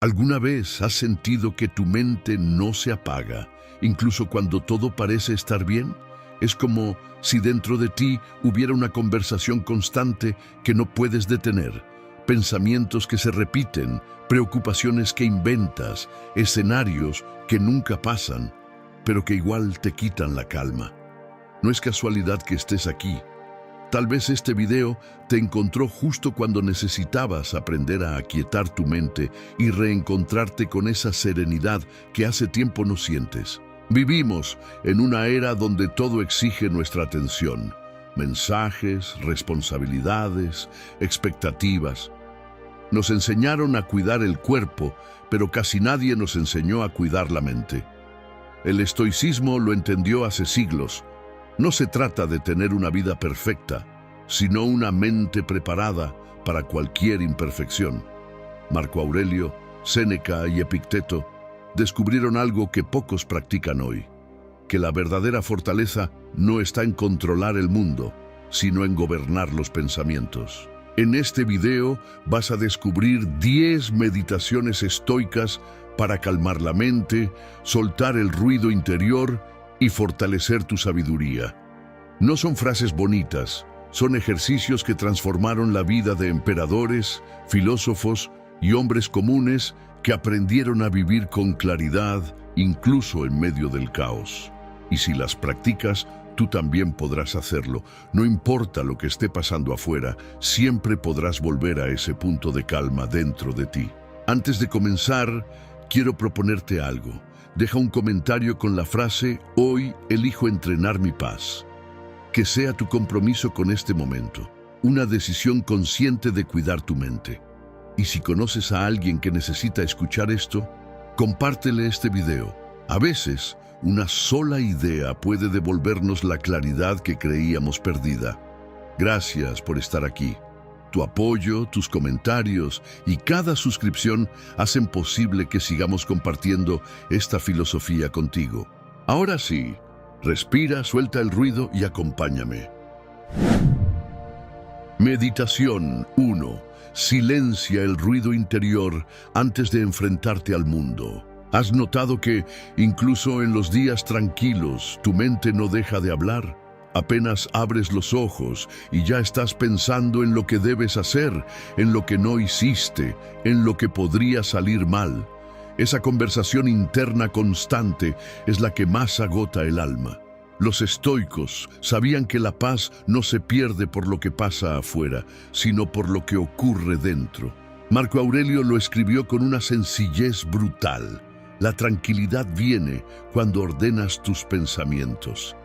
¿Alguna vez has sentido que tu mente no se apaga, incluso cuando todo parece estar bien? Es como si dentro de ti hubiera una conversación constante que no puedes detener, pensamientos que se repiten, preocupaciones que inventas, escenarios que nunca pasan, pero que igual te quitan la calma. No es casualidad que estés aquí. Tal vez este video te encontró justo cuando necesitabas aprender a aquietar tu mente y reencontrarte con esa serenidad que hace tiempo no sientes. Vivimos en una era donde todo exige nuestra atención. Mensajes, responsabilidades, expectativas. Nos enseñaron a cuidar el cuerpo, pero casi nadie nos enseñó a cuidar la mente. El estoicismo lo entendió hace siglos. No se trata de tener una vida perfecta, sino una mente preparada para cualquier imperfección. Marco Aurelio, Séneca y Epicteto descubrieron algo que pocos practican hoy, que la verdadera fortaleza no está en controlar el mundo, sino en gobernar los pensamientos. En este video vas a descubrir 10 meditaciones estoicas para calmar la mente, soltar el ruido interior y fortalecer tu sabiduría. No son frases bonitas, son ejercicios que transformaron la vida de emperadores, filósofos y hombres comunes que aprendieron a vivir con claridad, incluso en medio del caos. Y si las practicas, tú también podrás hacerlo. No importa lo que esté pasando afuera, siempre podrás volver a ese punto de calma dentro de ti. Antes de comenzar, quiero proponerte algo. Deja un comentario con la frase «Hoy elijo entrenar mi paz». Que sea tu compromiso con este momento, una decisión consciente de cuidar tu mente. Y si conoces a alguien que necesita escuchar esto, compártele este video. A veces, una sola idea puede devolvernos la claridad que creíamos perdida. Gracias por estar aquí. Tu apoyo, tus comentarios y cada suscripción hacen posible que sigamos compartiendo esta filosofía contigo. Ahora sí, respira, suelta el ruido y acompáñame. Meditación 1. Silencia el ruido interior antes de enfrentarte al mundo. ¿Has notado que, incluso en los días tranquilos, tu mente no deja de hablar? Apenas abres los ojos y ya estás pensando en lo que debes hacer, en lo que no hiciste, en lo que podría salir mal. Esa conversación interna constante es la que más agota el alma. Los estoicos sabían que la paz no se pierde por lo que pasa afuera, sino por lo que ocurre dentro. Marco Aurelio lo escribió con una sencillez brutal. La tranquilidad viene cuando ordenas tus pensamientos.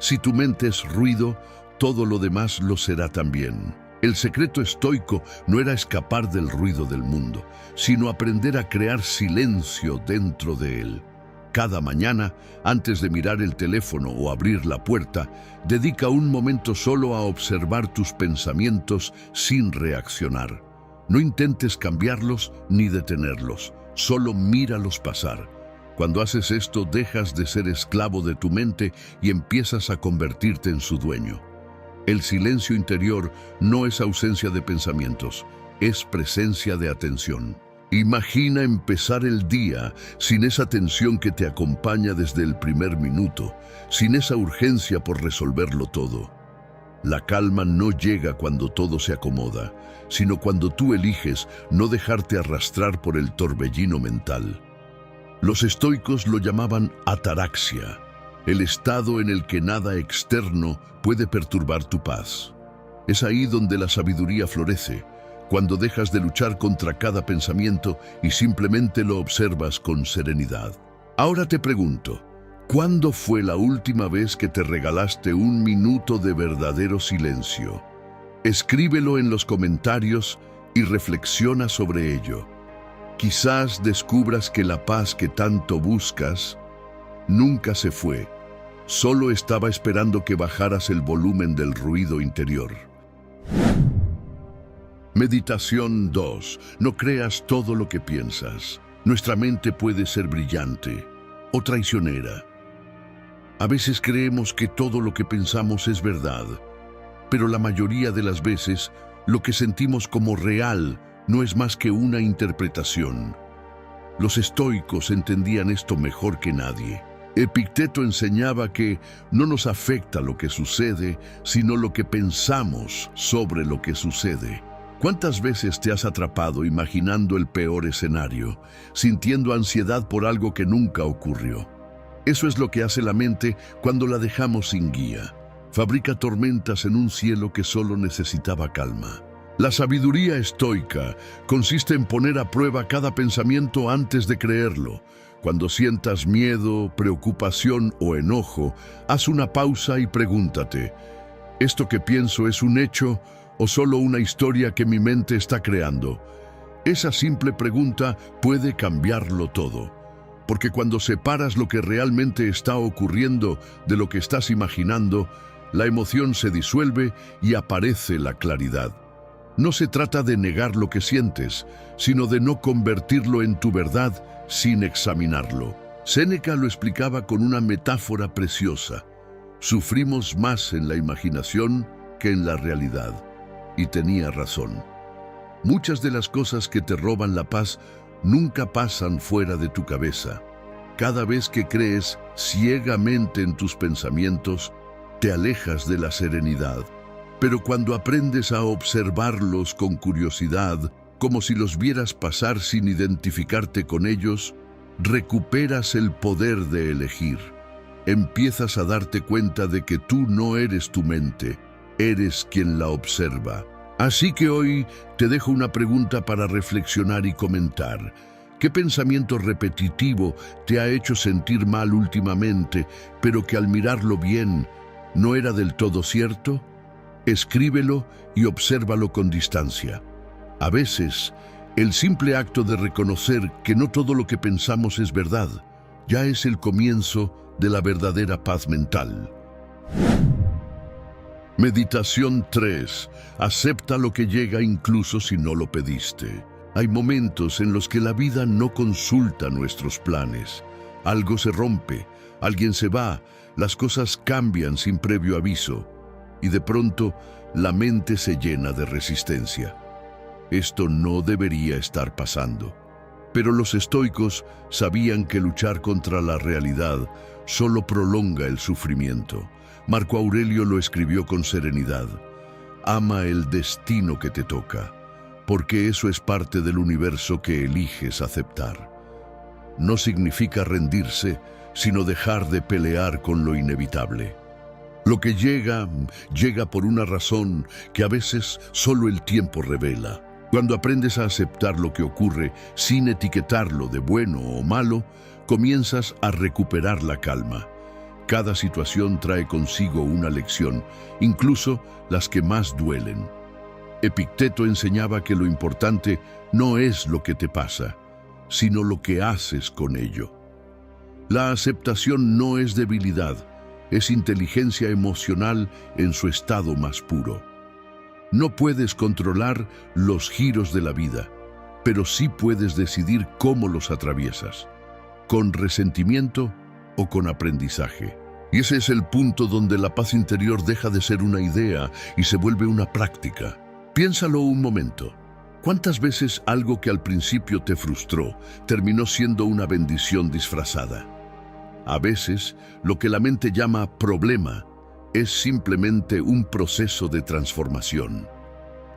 Si tu mente es ruido, todo lo demás lo será también. El secreto estoico no era escapar del ruido del mundo, sino aprender a crear silencio dentro de él. Cada mañana, antes de mirar el teléfono o abrir la puerta, dedica un momento solo a observar tus pensamientos sin reaccionar. No intentes cambiarlos ni detenerlos, solo míralos pasar. Cuando haces esto, dejas de ser esclavo de tu mente y empiezas a convertirte en su dueño. El silencio interior no es ausencia de pensamientos, es presencia de atención. Imagina empezar el día sin esa tensión que te acompaña desde el primer minuto, sin esa urgencia por resolverlo todo. La calma no llega cuando todo se acomoda, sino cuando tú eliges no dejarte arrastrar por el torbellino mental. Los estoicos lo llamaban ataraxia, el estado en el que nada externo puede perturbar tu paz. Es ahí donde la sabiduría florece, cuando dejas de luchar contra cada pensamiento y simplemente lo observas con serenidad. Ahora te pregunto, ¿cuándo fue la última vez que te regalaste un minuto de verdadero silencio? Escríbelo en los comentarios y reflexiona sobre ello. Quizás descubras que la paz que tanto buscas nunca se fue, solo estaba esperando que bajaras el volumen del ruido interior. Meditación 2. No creas todo lo que piensas. Nuestra mente puede ser brillante o traicionera. A veces creemos que todo lo que pensamos es verdad, pero la mayoría de las veces lo que sentimos como real no es más que una interpretación. Los estoicos entendían esto mejor que nadie. Epicteto enseñaba que no nos afecta lo que sucede, sino lo que pensamos sobre lo que sucede. ¿Cuántas veces te has atrapado imaginando el peor escenario, sintiendo ansiedad por algo que nunca ocurrió? Eso es lo que hace la mente cuando la dejamos sin guía. Fabrica tormentas en un cielo que solo necesitaba calma. La sabiduría estoica consiste en poner a prueba cada pensamiento antes de creerlo. Cuando sientas miedo, preocupación o enojo, haz una pausa y pregúntate, ¿esto que pienso es un hecho o solo una historia que mi mente está creando? Esa simple pregunta puede cambiarlo todo. Porque cuando separas lo que realmente está ocurriendo de lo que estás imaginando, la emoción se disuelve y aparece la claridad. No se trata de negar lo que sientes, sino de no convertirlo en tu verdad sin examinarlo. Séneca lo explicaba con una metáfora preciosa. Sufrimos más en la imaginación que en la realidad. Y tenía razón. Muchas de las cosas que te roban la paz nunca pasan fuera de tu cabeza. Cada vez que crees ciegamente en tus pensamientos, te alejas de la serenidad. Pero cuando aprendes a observarlos con curiosidad, como si los vieras pasar sin identificarte con ellos, recuperas el poder de elegir. Empiezas a darte cuenta de que tú no eres tu mente, eres quien la observa. Así que hoy te dejo una pregunta para reflexionar y comentar. ¿Qué pensamiento repetitivo te ha hecho sentir mal últimamente, pero que al mirarlo bien no era del todo cierto? Escríbelo y obsérvalo con distancia. A veces, el simple acto de reconocer que no todo lo que pensamos es verdad, ya es el comienzo de la verdadera paz mental. Meditación 3. Acepta lo que llega incluso si no lo pediste. Hay momentos en los que la vida no consulta nuestros planes. Algo se rompe, alguien se va, las cosas cambian sin previo aviso. Y de pronto, la mente se llena de resistencia. Esto no debería estar pasando. Pero los estoicos sabían que luchar contra la realidad solo prolonga el sufrimiento. Marco Aurelio lo escribió con serenidad. Ama el destino que te toca, porque eso es parte del universo que eliges aceptar. No significa rendirse, sino dejar de pelear con lo inevitable. Lo que llega por una razón que a veces solo el tiempo revela. Cuando aprendes a aceptar lo que ocurre sin etiquetarlo de bueno o malo, comienzas a recuperar la calma. Cada situación trae consigo una lección, incluso las que más duelen. Epicteto enseñaba que lo importante no es lo que te pasa, sino lo que haces con ello. La aceptación no es debilidad, es inteligencia emocional en su estado más puro. No puedes controlar los giros de la vida, pero sí puedes decidir cómo los atraviesas, con resentimiento o con aprendizaje. Y ese es el punto donde la paz interior deja de ser una idea y se vuelve una práctica. Piénsalo un momento. ¿Cuántas veces algo que al principio te frustró terminó siendo una bendición disfrazada? A veces, lo que la mente llama problema es simplemente un proceso de transformación.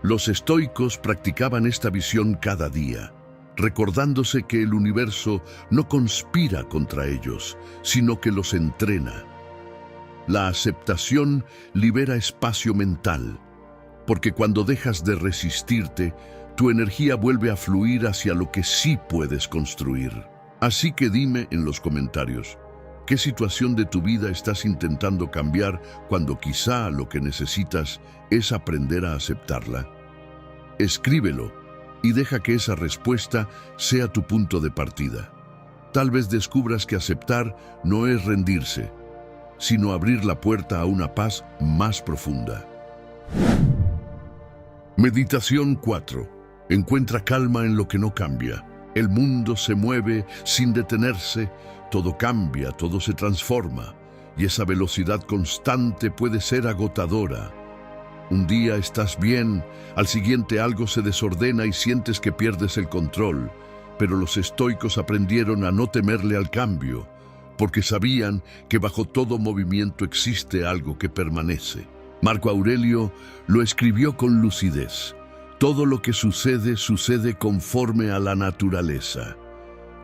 Los estoicos practicaban esta visión cada día, recordándose que el universo no conspira contra ellos, sino que los entrena. La aceptación libera espacio mental, porque cuando dejas de resistirte, tu energía vuelve a fluir hacia lo que sí puedes construir. Así que dime en los comentarios, ¿qué situación de tu vida estás intentando cambiar cuando quizá lo que necesitas es aprender a aceptarla? Escríbelo y deja que esa respuesta sea tu punto de partida. Tal vez descubras que aceptar no es rendirse, sino abrir la puerta a una paz más profunda. Meditación 4. Encuentra calma en lo que no cambia. El mundo se mueve sin detenerse, todo cambia, todo se transforma, y esa velocidad constante puede ser agotadora. Un día estás bien, al siguiente algo se desordena y sientes que pierdes el control. Pero los estoicos aprendieron a no temerle al cambio, porque sabían que bajo todo movimiento existe algo que permanece. Marco Aurelio lo escribió con lucidez. Todo lo que sucede, sucede conforme a la naturaleza.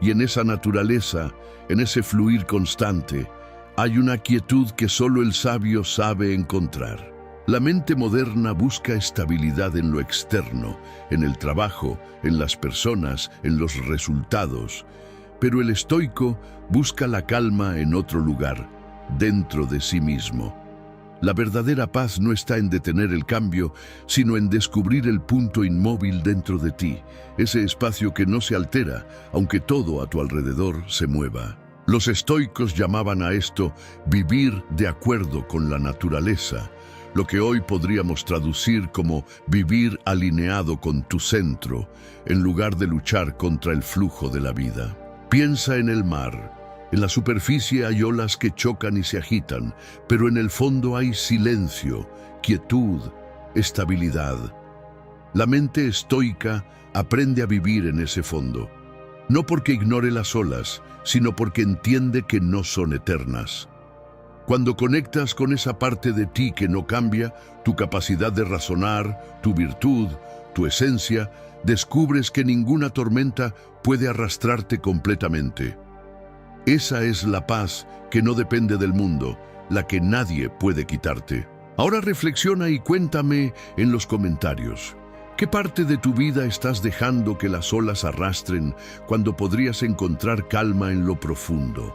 Y en esa naturaleza, en ese fluir constante, hay una quietud que solo el sabio sabe encontrar. La mente moderna busca estabilidad en lo externo, en el trabajo, en las personas, en los resultados. Pero el estoico busca la calma en otro lugar, dentro de sí mismo. La verdadera paz no está en detener el cambio, sino en descubrir el punto inmóvil dentro de ti, ese espacio que no se altera, aunque todo a tu alrededor se mueva. Los estoicos llamaban a esto vivir de acuerdo con la naturaleza, lo que hoy podríamos traducir como vivir alineado con tu centro, en lugar de luchar contra el flujo de la vida. Piensa en el mar. En la superficie hay olas que chocan y se agitan, pero en el fondo hay silencio, quietud, estabilidad. La mente estoica aprende a vivir en ese fondo, no porque ignore las olas, sino porque entiende que no son eternas. Cuando conectas con esa parte de ti que no cambia, tu capacidad de razonar, tu virtud, tu esencia, descubres que ninguna tormenta puede arrastrarte completamente. Esa es la paz que no depende del mundo, la que nadie puede quitarte. Ahora reflexiona y cuéntame en los comentarios. ¿Qué parte de tu vida estás dejando que las olas arrastren cuando podrías encontrar calma en lo profundo?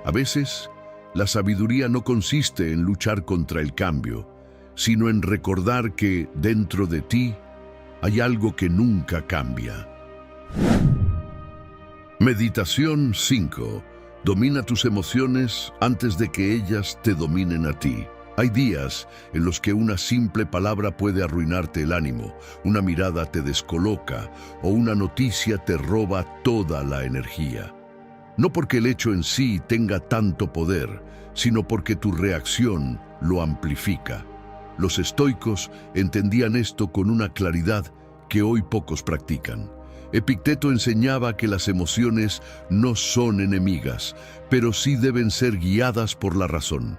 A veces, la sabiduría no consiste en luchar contra el cambio, sino en recordar que dentro de ti hay algo que nunca cambia. Meditación 5. Domina tus emociones antes de que ellas te dominen a ti. Hay días en los que una simple palabra puede arruinarte el ánimo, una mirada te descoloca o una noticia te roba toda la energía. No porque el hecho en sí tenga tanto poder, sino porque tu reacción lo amplifica. Los estoicos entendían esto con una claridad que hoy pocos practican. Epicteto enseñaba que las emociones no son enemigas, pero sí deben ser guiadas por la razón.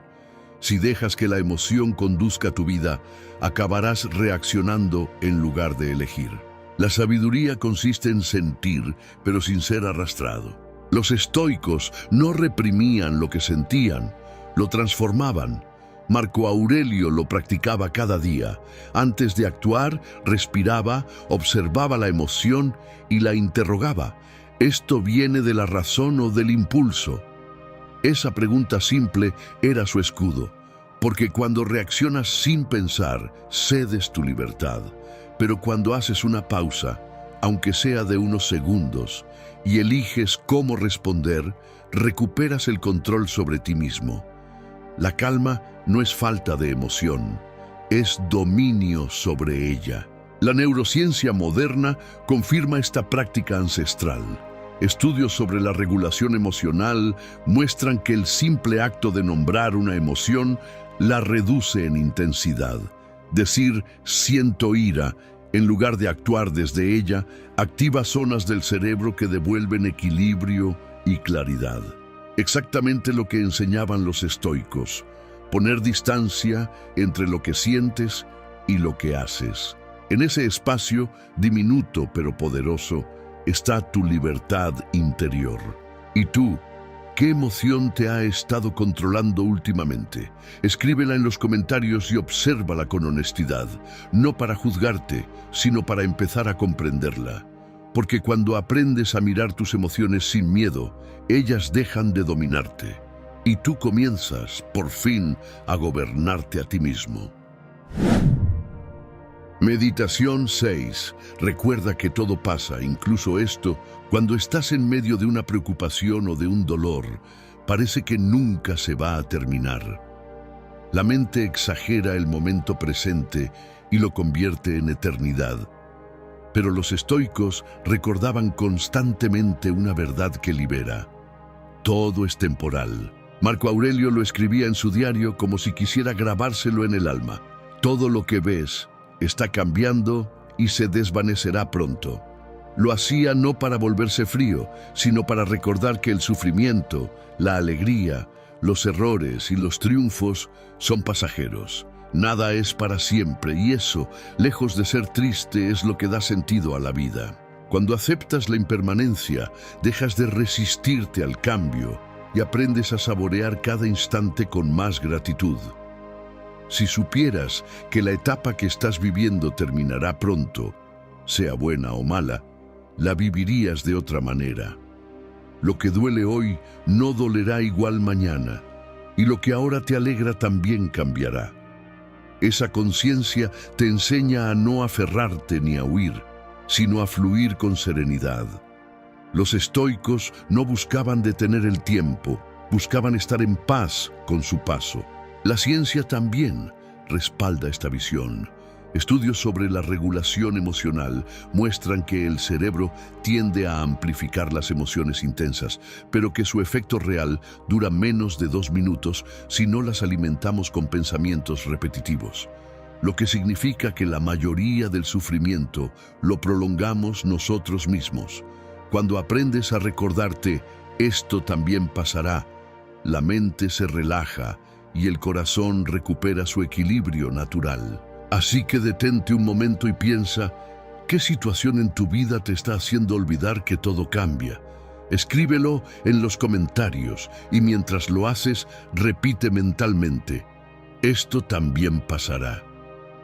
Si dejas que la emoción conduzca tu vida, acabarás reaccionando en lugar de elegir. La sabiduría consiste en sentir, pero sin ser arrastrado. Los estoicos no reprimían lo que sentían, lo transformaban. Marco Aurelio lo practicaba cada día. Antes de actuar, respiraba, observaba la emoción y la interrogaba. ¿Esto viene de la razón o del impulso? Esa pregunta simple era su escudo, porque cuando reaccionas sin pensar, cedes tu libertad. Pero cuando haces una pausa, aunque sea de unos segundos, y eliges cómo responder, recuperas el control sobre ti mismo. La calma no es falta de emoción, es dominio sobre ella. La neurociencia moderna confirma esta práctica ancestral. Estudios sobre la regulación emocional muestran que el simple acto de nombrar una emoción la reduce en intensidad. Decir siento ira, en lugar de actuar desde ella, activa zonas del cerebro que devuelven equilibrio y claridad. Exactamente lo que enseñaban los estoicos: poner distancia entre lo que sientes y lo que haces. En ese espacio, diminuto pero poderoso, está tu libertad interior. ¿Y tú? ¿Qué emoción te ha estado controlando últimamente? Escríbela en los comentarios y obsérvala con honestidad, no para juzgarte, sino para empezar a comprenderla. Porque cuando aprendes a mirar tus emociones sin miedo, ellas dejan de dominarte. Y tú comienzas, por fin, a gobernarte a ti mismo. Meditación 6. Recuerda que todo pasa, incluso esto, cuando estás en medio de una preocupación o de un dolor, parece que nunca se va a terminar. La mente exagera el momento presente y lo convierte en eternidad. Pero los estoicos recordaban constantemente una verdad que libera. Todo es temporal. Marco Aurelio lo escribía en su diario como si quisiera grabárselo en el alma. Todo lo que ves está cambiando y se desvanecerá pronto. Lo hacía no para volverse frío, sino para recordar que el sufrimiento, la alegría, los errores y los triunfos son pasajeros. Nada es para siempre y eso, lejos de ser triste, es lo que da sentido a la vida. Cuando aceptas la impermanencia, dejas de resistirte al cambio y aprendes a saborear cada instante con más gratitud. Si supieras que la etapa que estás viviendo terminará pronto, sea buena o mala, la vivirías de otra manera. Lo que duele hoy no dolerá igual mañana, y lo que ahora te alegra también cambiará. Esa conciencia te enseña a no aferrarte ni a huir, sino a fluir con serenidad. Los estoicos no buscaban detener el tiempo, buscaban estar en paz con su paso. La ciencia también respalda esta visión. Estudios sobre la regulación emocional muestran que el cerebro tiende a amplificar las emociones intensas, pero que su efecto real dura menos de 2 minutos si no las alimentamos con pensamientos repetitivos. Lo que significa que la mayoría del sufrimiento lo prolongamos nosotros mismos. Cuando aprendes a recordarte, esto también pasará, la mente se relaja y el corazón recupera su equilibrio natural. Así que detente un momento y piensa, ¿qué situación en tu vida te está haciendo olvidar que todo cambia? Escríbelo en los comentarios y mientras lo haces, repite mentalmente, esto también pasará.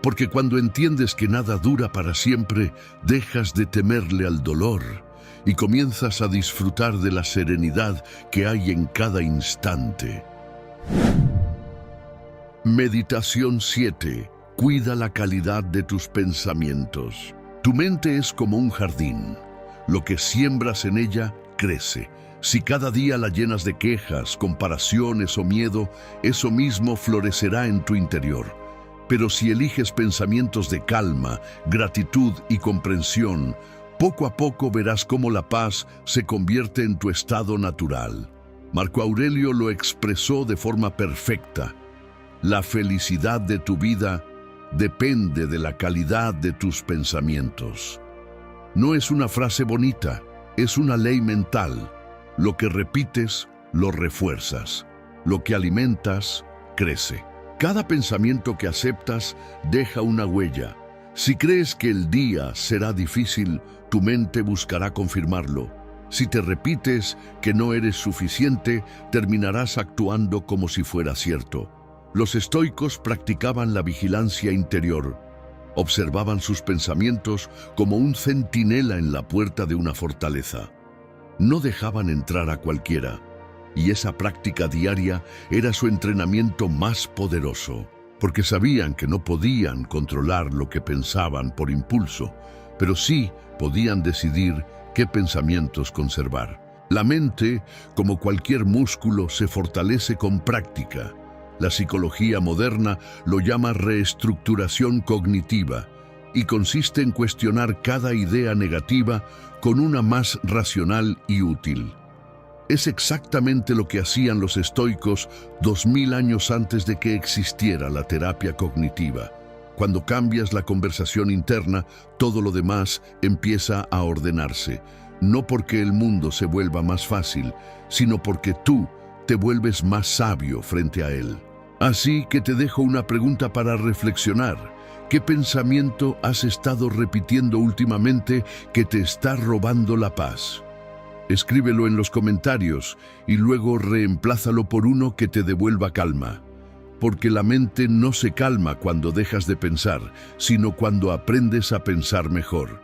Porque cuando entiendes que nada dura para siempre, dejas de temerle al dolor y comienzas a disfrutar de la serenidad que hay en cada instante. Meditación 7. Cuida la calidad de tus pensamientos. Tu mente es como un jardín. Lo que siembras en ella crece. Si cada día la llenas de quejas, comparaciones o miedo, eso mismo florecerá en tu interior. Pero si eliges pensamientos de calma, gratitud y comprensión, poco a poco verás cómo la paz se convierte en tu estado natural. Marco Aurelio lo expresó de forma perfecta. La felicidad de tu vida depende de la calidad de tus pensamientos. No es una frase bonita, es una ley mental. Lo que repites, lo refuerzas. Lo que alimentas, crece. Cada pensamiento que aceptas deja una huella. Si crees que el día será difícil, tu mente buscará confirmarlo. Si te repites que no eres suficiente, terminarás actuando como si fuera cierto. Los estoicos practicaban la vigilancia interior. Observaban sus pensamientos como un centinela en la puerta de una fortaleza. No dejaban entrar a cualquiera, y esa práctica diaria era su entrenamiento más poderoso, porque sabían que no podían controlar lo que pensaban por impulso, pero sí podían decidir qué pensamientos conservar. La mente, como cualquier músculo, se fortalece con práctica. La psicología moderna lo llama reestructuración cognitiva y consiste en cuestionar cada idea negativa con una más racional y útil. Es exactamente lo que hacían los estoicos 2000 años antes de que existiera la terapia cognitiva. Cuando cambias la conversación interna, todo lo demás empieza a ordenarse, no porque el mundo se vuelva más fácil, sino porque tú te vuelves más sabio frente a él. Así que te dejo una pregunta para reflexionar. ¿Qué pensamiento has estado repitiendo últimamente que te está robando la paz? Escríbelo en los comentarios y luego reemplázalo por uno que te devuelva calma. Porque la mente no se calma cuando dejas de pensar, sino cuando aprendes a pensar mejor.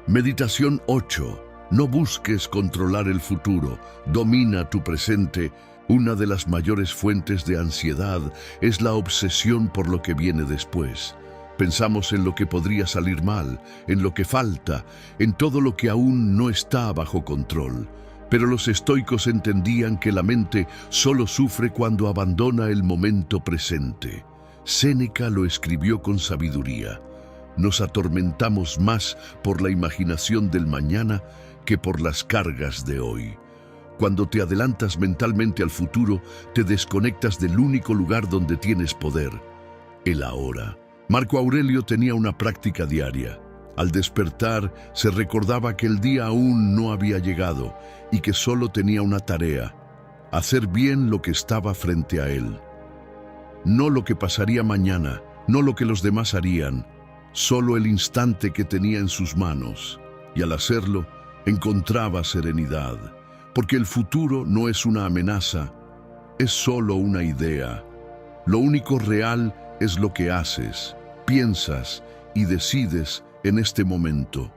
Meditación 8. No busques controlar el futuro, domina tu presente. Una de las mayores fuentes de ansiedad es la obsesión por lo que viene después. Pensamos en lo que podría salir mal, en lo que falta, en todo lo que aún no está bajo control. Pero los estoicos entendían que la mente solo sufre cuando abandona el momento presente. Séneca lo escribió con sabiduría. Nos atormentamos más por la imaginación del mañana que por las cargas de hoy. Cuando te adelantas mentalmente al futuro, te desconectas del único lugar donde tienes poder, el ahora. Marco Aurelio tenía una práctica diaria. Al despertar, se recordaba que el día aún no había llegado y que solo tenía una tarea: hacer bien lo que estaba frente a él. No lo que pasaría mañana, no lo que los demás harían, solo el instante que tenía en sus manos. Y al hacerlo, encontraba serenidad, porque el futuro no es una amenaza, es solo una idea. Lo único real es lo que haces, piensas y decides en este momento.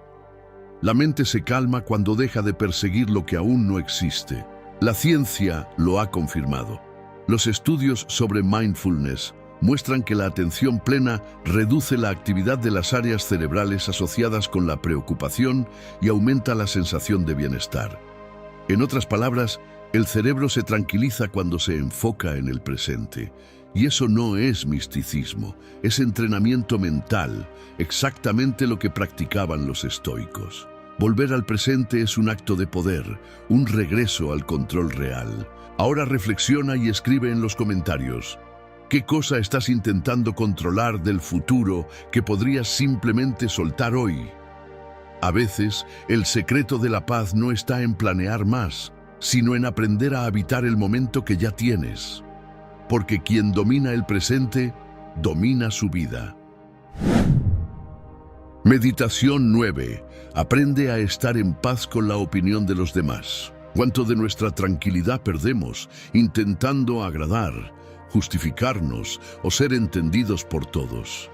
La mente se calma cuando deja de perseguir lo que aún no existe. La ciencia lo ha confirmado. Los estudios sobre mindfulness muestran que la atención plena reduce la actividad de las áreas cerebrales asociadas con la preocupación y aumenta la sensación de bienestar. En otras palabras, el cerebro se tranquiliza cuando se enfoca en el presente. Y eso no es misticismo, es entrenamiento mental, exactamente lo que practicaban los estoicos. Volver al presente es un acto de poder, un regreso al control real. Ahora reflexiona y escribe en los comentarios: ¿qué cosa estás intentando controlar del futuro que podrías simplemente soltar hoy? A veces, el secreto de la paz no está en planear más, sino en aprender a habitar el momento que ya tienes. Porque quien domina el presente, domina su vida. Meditación 9. Aprende a estar en paz con la opinión de los demás. ¿Cuánto de nuestra tranquilidad perdemos intentando agradar, justificarnos o ser entendidos por todos?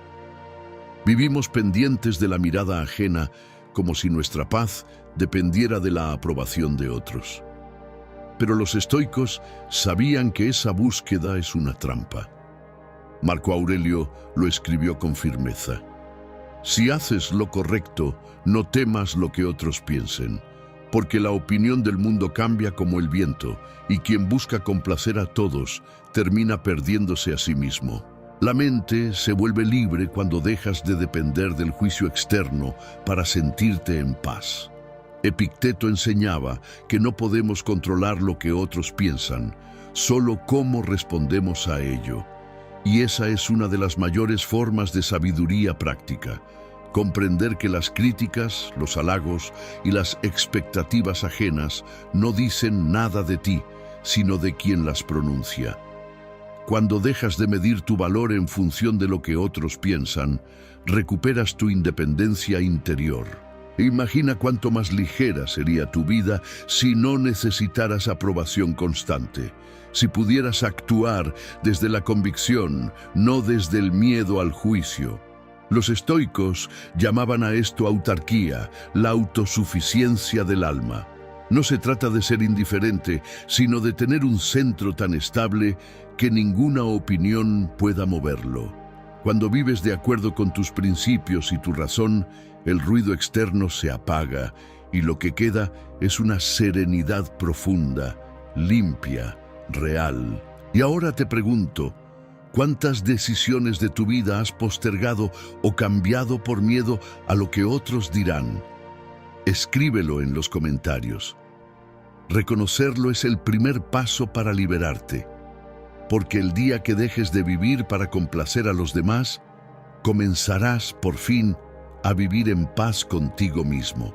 Vivimos pendientes de la mirada ajena, como si nuestra paz dependiera de la aprobación de otros. Pero los estoicos sabían que esa búsqueda es una trampa. Marco Aurelio lo escribió con firmeza: si haces lo correcto, no temas lo que otros piensen, porque la opinión del mundo cambia como el viento, y quien busca complacer a todos termina perdiéndose a sí mismo. La mente se vuelve libre cuando dejas de depender del juicio externo para sentirte en paz. Epicteto enseñaba que no podemos controlar lo que otros piensan, solo cómo respondemos a ello. Y esa es una de las mayores formas de sabiduría práctica: comprender que las críticas, los halagos y las expectativas ajenas no dicen nada de ti, sino de quien las pronuncia. Cuando dejas de medir tu valor en función de lo que otros piensan, recuperas tu independencia interior. Imagina cuánto más ligera sería tu vida si no necesitaras aprobación constante, si pudieras actuar desde la convicción, no desde el miedo al juicio. Los estoicos llamaban a esto autarquía, la autosuficiencia del alma. No se trata de ser indiferente, sino de tener un centro tan estable que ninguna opinión pueda moverlo. Cuando vives de acuerdo con tus principios y tu razón, el ruido externo se apaga y lo que queda es una serenidad profunda, limpia, real. Y ahora te pregunto: ¿cuántas decisiones de tu vida has postergado o cambiado por miedo a lo que otros dirán? Escríbelo en los comentarios. Reconocerlo es el primer paso para liberarte, porque el día que dejes de vivir para complacer a los demás, comenzarás por fin a vivir en paz contigo mismo.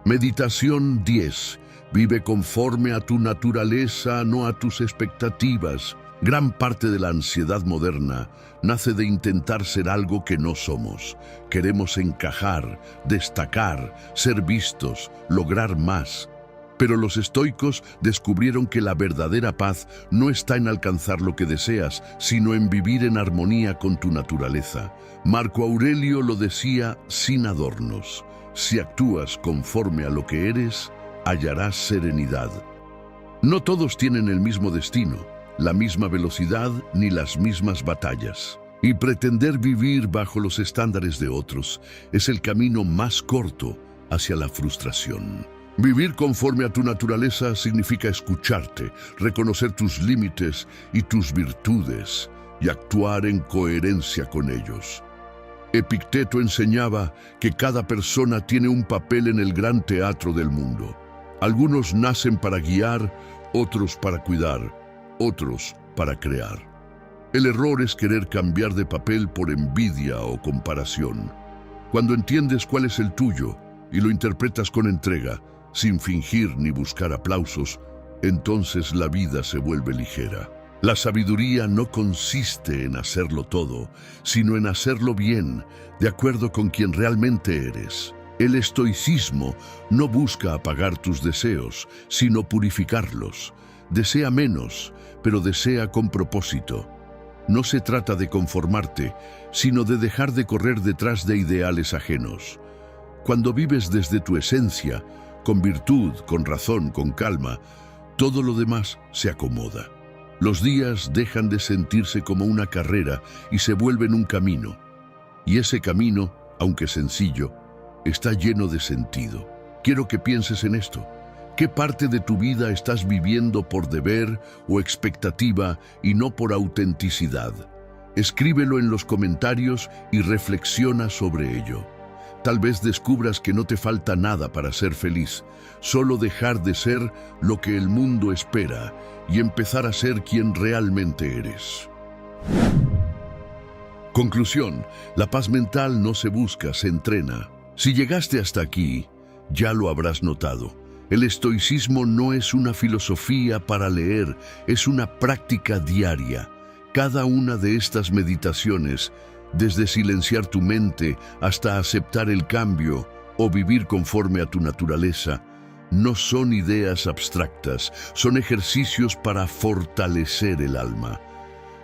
Meditación 10. Vive conforme a tu naturaleza, no a tus expectativas. Gran parte de la ansiedad moderna nace de intentar ser algo que no somos. Queremos encajar, destacar, ser vistos, lograr más. Pero los estoicos descubrieron que la verdadera paz no está en alcanzar lo que deseas, sino en vivir en armonía con tu naturaleza. Marco Aurelio lo decía sin adornos: si actúas conforme a lo que eres, hallarás serenidad. No todos tienen el mismo destino, la misma velocidad ni las mismas batallas. Y pretender vivir bajo los estándares de otros es el camino más corto hacia la frustración. Vivir conforme a tu naturaleza significa escucharte, reconocer tus límites y tus virtudes y actuar en coherencia con ellos. Epicteto enseñaba que cada persona tiene un papel en el gran teatro del mundo. Algunos nacen para guiar, otros para cuidar, otros para crear. El error es querer cambiar de papel por envidia o comparación. Cuando entiendes cuál es el tuyo y lo interpretas con entrega, sin fingir ni buscar aplausos, entonces la vida se vuelve ligera. La sabiduría no consiste en hacerlo todo, sino en hacerlo bien, de acuerdo con quien realmente eres. El estoicismo no busca apagar tus deseos, sino purificarlos. Desea menos, pero desea con propósito. No se trata de conformarte, sino de dejar de correr detrás de ideales ajenos. Cuando vives desde tu esencia, con virtud, con razón, con calma, todo lo demás se acomoda. Los días dejan de sentirse como una carrera y se vuelven un camino. Y ese camino, aunque sencillo, está lleno de sentido. Quiero que pienses en esto. ¿Qué parte de tu vida estás viviendo por deber o expectativa y no por autenticidad? Escríbelo en los comentarios y reflexiona sobre ello. Tal vez descubras que no te falta nada para ser feliz, solo dejar de ser lo que el mundo espera y empezar a ser quien realmente eres. Conclusión: la paz mental no se busca, se entrena. Si llegaste hasta aquí, ya lo habrás notado. El estoicismo no es una filosofía para leer, es una práctica diaria. Cada una de estas meditaciones, desde silenciar tu mente hasta aceptar el cambio o vivir conforme a tu naturaleza, no son ideas abstractas, son ejercicios para fortalecer el alma.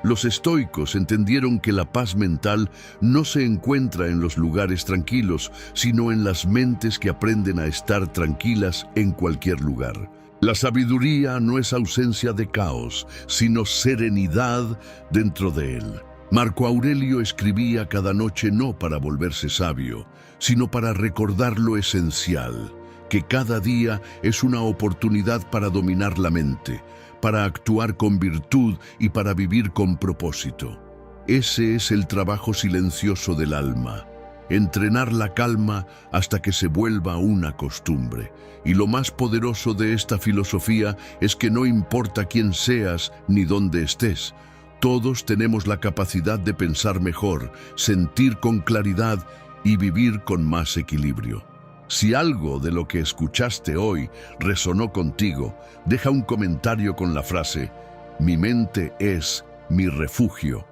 Los estoicos entendieron que la paz mental no se encuentra en los lugares tranquilos, sino en las mentes que aprenden a estar tranquilas en cualquier lugar. La sabiduría no es ausencia de caos, sino serenidad dentro de él. Marco Aurelio escribía cada noche no para volverse sabio, sino para recordar lo esencial, que cada día es una oportunidad para dominar la mente, para actuar con virtud y para vivir con propósito. Ese es el trabajo silencioso del alma, entrenar la calma hasta que se vuelva una costumbre. Y lo más poderoso de esta filosofía es que no importa quién seas ni dónde estés, todos tenemos la capacidad de pensar mejor, sentir con claridad y vivir con más equilibrio. Si algo de lo que escuchaste hoy resonó contigo, deja un comentario con la frase: "Mi mente es mi refugio".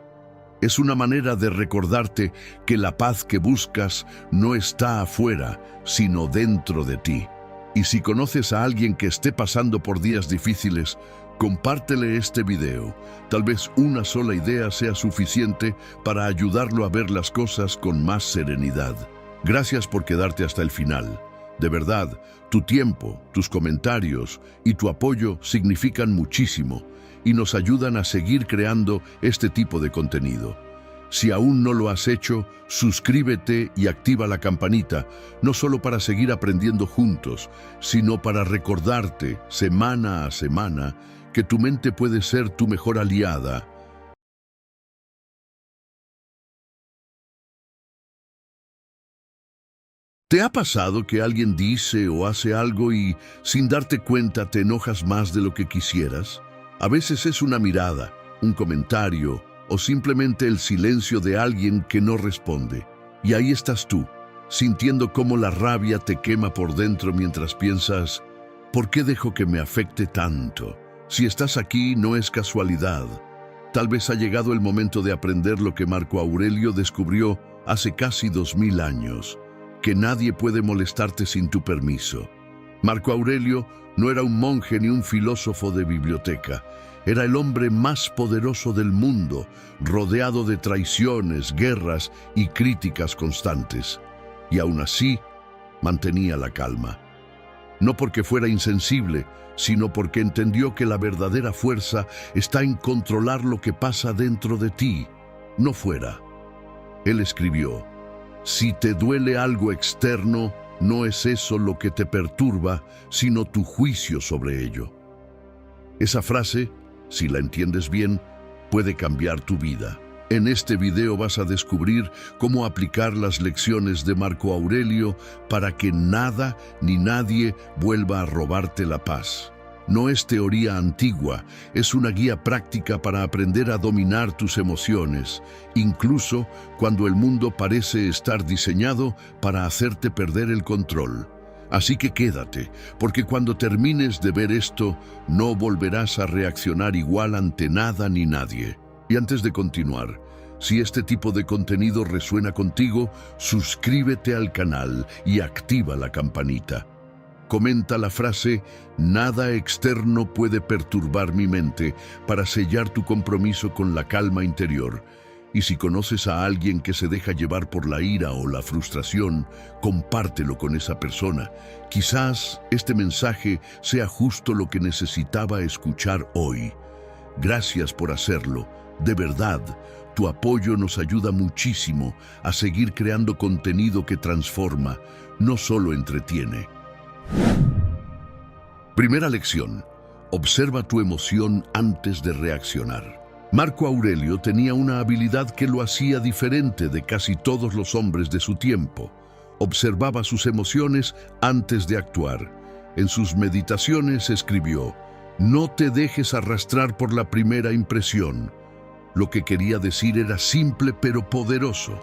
Es una manera de recordarte que la paz que buscas no está afuera, sino dentro de ti. Y si conoces a alguien que esté pasando por días difíciles, compártele este video. Tal vez una sola idea sea suficiente para ayudarlo a ver las cosas con más serenidad. Gracias por quedarte hasta el final. De verdad, tu tiempo, tus comentarios y tu apoyo significan muchísimo y nos ayudan a seguir creando este tipo de contenido. Si aún no lo has hecho, suscríbete y activa la campanita, no solo para seguir aprendiendo juntos, sino para recordarte semana a semana que tu mente puede ser tu mejor aliada. ¿Te ha pasado que alguien dice o hace algo y, sin darte cuenta, te enojas más de lo que quisieras? A veces es una mirada, un comentario o simplemente el silencio de alguien que no responde. Y ahí estás tú, sintiendo cómo la rabia te quema por dentro mientras piensas: ¿por qué dejo que me afecte tanto? Si estás aquí, no es casualidad. Tal vez ha llegado el momento de aprender lo que Marco Aurelio descubrió hace casi 2000 años. Que nadie puede molestarte sin tu permiso. Marco Aurelio no era un monje ni un filósofo de biblioteca. Era el hombre más poderoso del mundo, rodeado de traiciones, guerras y críticas constantes. Y aún así, mantenía la calma. No porque fuera insensible, sino porque entendió que la verdadera fuerza está en controlar lo que pasa dentro de ti, no fuera. Él escribió: "Si te duele algo externo, no es eso lo que te perturba, sino tu juicio sobre ello". Esa frase, si la entiendes bien, puede cambiar tu vida. En este video vas a descubrir cómo aplicar las lecciones de Marco Aurelio para que nada ni nadie vuelva a robarte la paz. no es teoría antigua, es una guía práctica para aprender a dominar tus emociones, incluso cuando el mundo parece estar diseñado para hacerte perder el control. Así que quédate, porque cuando termines de ver esto, no volverás a reaccionar igual ante nada ni nadie. Y antes de continuar, si este tipo de contenido resuena contigo, suscríbete al canal y activa la campanita. Comenta la frase "Nada externo puede perturbar mi mente" para sellar tu compromiso con la calma interior. Y si conoces a alguien que se deja llevar por la ira o la frustración, compártelo con esa persona. Quizás este mensaje sea justo lo que necesitaba escuchar hoy. Gracias por hacerlo. De verdad, tu apoyo nos ayuda muchísimo a seguir creando contenido que transforma, no solo entretiene. Primera lección: observa tu emoción antes de reaccionar. Marco Aurelio tenía una habilidad que lo hacía diferente de casi todos los hombres de su tiempo. Observaba sus emociones antes de actuar. En sus meditaciones escribió: "No te dejes arrastrar por la primera impresión". Lo que quería decir era simple pero poderoso.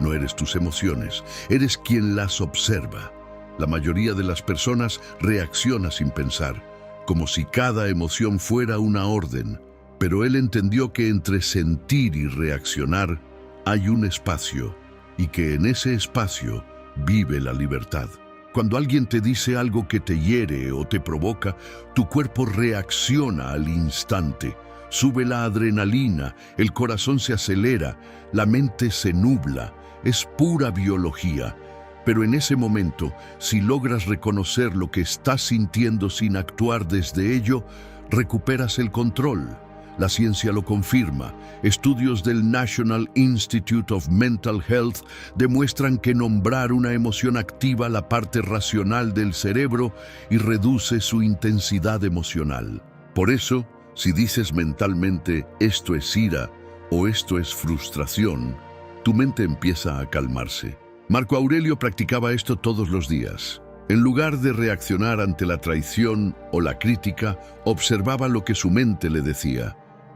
No eres tus emociones, eres quien las observa. La mayoría de las personas reacciona sin pensar, como si cada emoción fuera una orden. Pero él entendió que entre sentir y reaccionar hay un espacio, y que en ese espacio vive la libertad. Cuando alguien te dice algo que te hiere o te provoca, tu cuerpo reacciona al instante. Sube la adrenalina, el corazón se acelera, la mente se nubla. Es pura biología. Pero en ese momento, si logras reconocer lo que estás sintiendo sin actuar desde ello, recuperas el control. La ciencia lo confirma. Estudios del National Institute of Mental Health demuestran que nombrar una emoción activa la parte racional del cerebro y reduce su intensidad emocional. Por eso, si dices mentalmente "esto es ira" o "esto es frustración", tu mente empieza a calmarse. Marco Aurelio practicaba esto todos los días. En lugar de reaccionar ante la traición o la crítica, observaba lo que su mente le decía.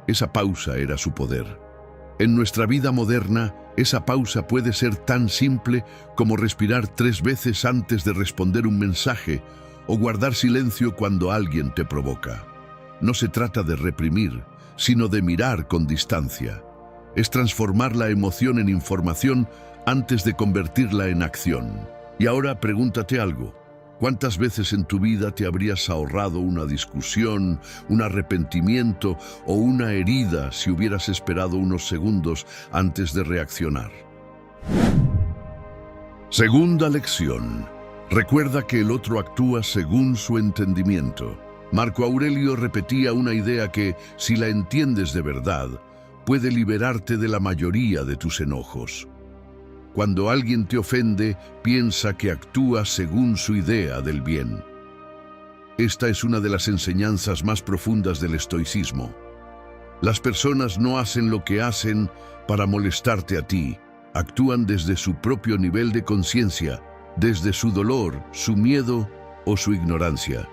Esa pausa era su poder. En nuestra vida moderna, esa pausa puede ser tan simple como respirar 3 veces antes de responder un mensaje o guardar silencio cuando alguien te provoca. No se trata de reprimir, sino de mirar con distancia. Es transformar la emoción en información antes de convertirla en acción. Y ahora pregúntate algo. ¿Cuántas veces en tu vida te habrías ahorrado una discusión, un arrepentimiento o una herida si hubieras esperado unos segundos antes de reaccionar? Segunda lección: recuerda que el otro actúa según su entendimiento. Marco Aurelio repetía una idea que, si la entiendes de verdad, puede liberarte de la mayoría de tus enojos. Cuando alguien te ofende, piensa que actúa según su idea del bien. Esta es una de las enseñanzas más profundas del estoicismo. Las personas no hacen lo que hacen para molestarte a ti, actúan desde su propio nivel de conciencia, desde su dolor, su miedo o su ignorancia.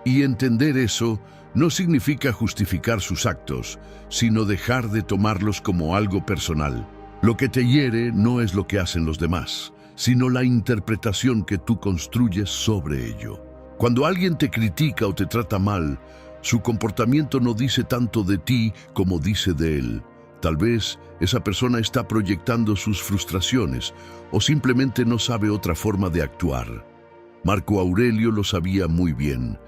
Y entender eso no significa justificar sus actos, sino dejar de tomarlos como algo personal. Lo que te hiere no es lo que hacen los demás, sino la interpretación que tú construyes sobre ello. Cuando alguien te critica o te trata mal, su comportamiento no dice tanto de ti como dice de él. Tal vez esa persona está proyectando sus frustraciones o simplemente no sabe otra forma de actuar. Marco Aurelio lo sabía muy bien.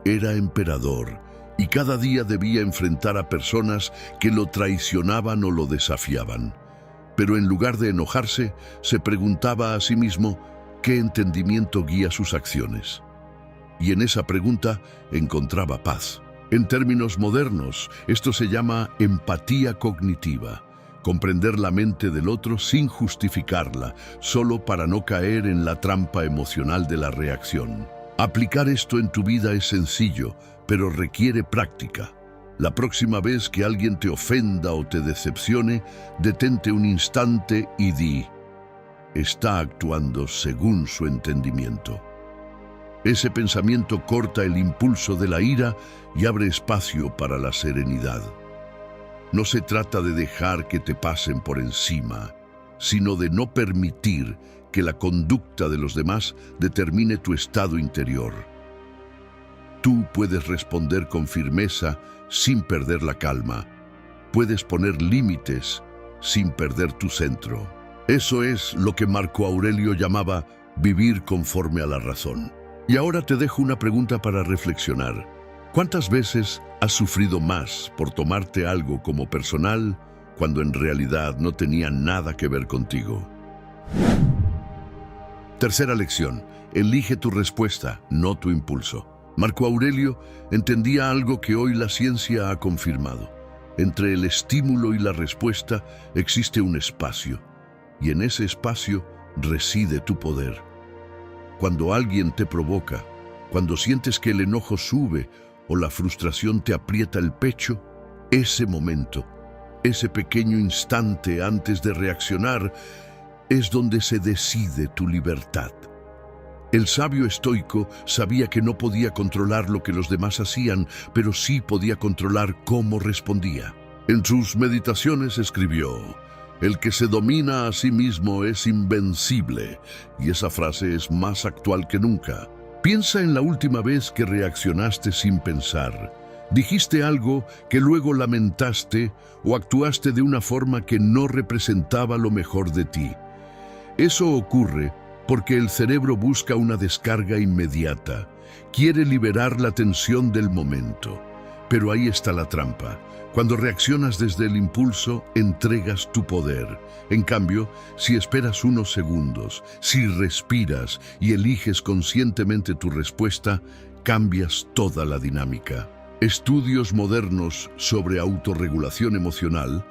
Era emperador y cada día debía enfrentar a personas que lo traicionaban o lo desafiaban. Pero en lugar de enojarse, se preguntaba a sí mismo qué entendimiento guía sus acciones. Y en esa pregunta encontraba paz. En términos modernos, esto se llama empatía cognitiva, comprender la mente del otro sin justificarla, solo para no caer en la trampa emocional de la reacción. Aplicar esto en tu vida es sencillo, pero requiere práctica. La próxima vez que alguien te ofenda o te decepcione, detente un instante y di: está actuando según su entendimiento. Ese pensamiento corta el impulso de la ira y abre espacio para la serenidad. No se trata de dejar que te pasen por encima, sino de no permitir que la conducta de los demás determine tu estado interior. Tú puedes responder con firmeza sin perder la calma. Puedes poner límites sin perder tu centro. Eso es lo que Marco Aurelio llamaba vivir conforme a la razón. Y ahora te dejo una pregunta para reflexionar. ¿Cuántas veces has sufrido más por tomarte algo como personal cuando en realidad no tenía nada que ver contigo? Tercera lección: elige tu respuesta, no tu impulso. Marco Aurelio entendía algo que hoy la ciencia ha confirmado. Entre el estímulo y la respuesta existe un espacio, y en ese espacio reside tu poder. Cuando alguien te provoca, cuando sientes que el enojo sube o la frustración te aprieta el pecho, ese momento, ese pequeño instante antes de reaccionar, es donde se decide tu libertad. El sabio estoico sabía que no podía controlar lo que los demás hacían, pero sí podía controlar cómo respondía. En sus meditaciones escribió: "El que se domina a sí mismo es invencible", y esa frase es más actual que nunca. Piensa en la última vez que reaccionaste sin pensar. Dijiste algo que luego lamentaste o actuaste de una forma que no representaba lo mejor de ti. Eso ocurre porque el cerebro busca una descarga inmediata. Quiere liberar la tensión del momento. Pero ahí está la trampa. Cuando reaccionas desde el impulso, entregas tu poder. En cambio, si esperas unos segundos, si respiras y eliges conscientemente tu respuesta, cambias toda la dinámica. Estudios modernos sobre autorregulación emocional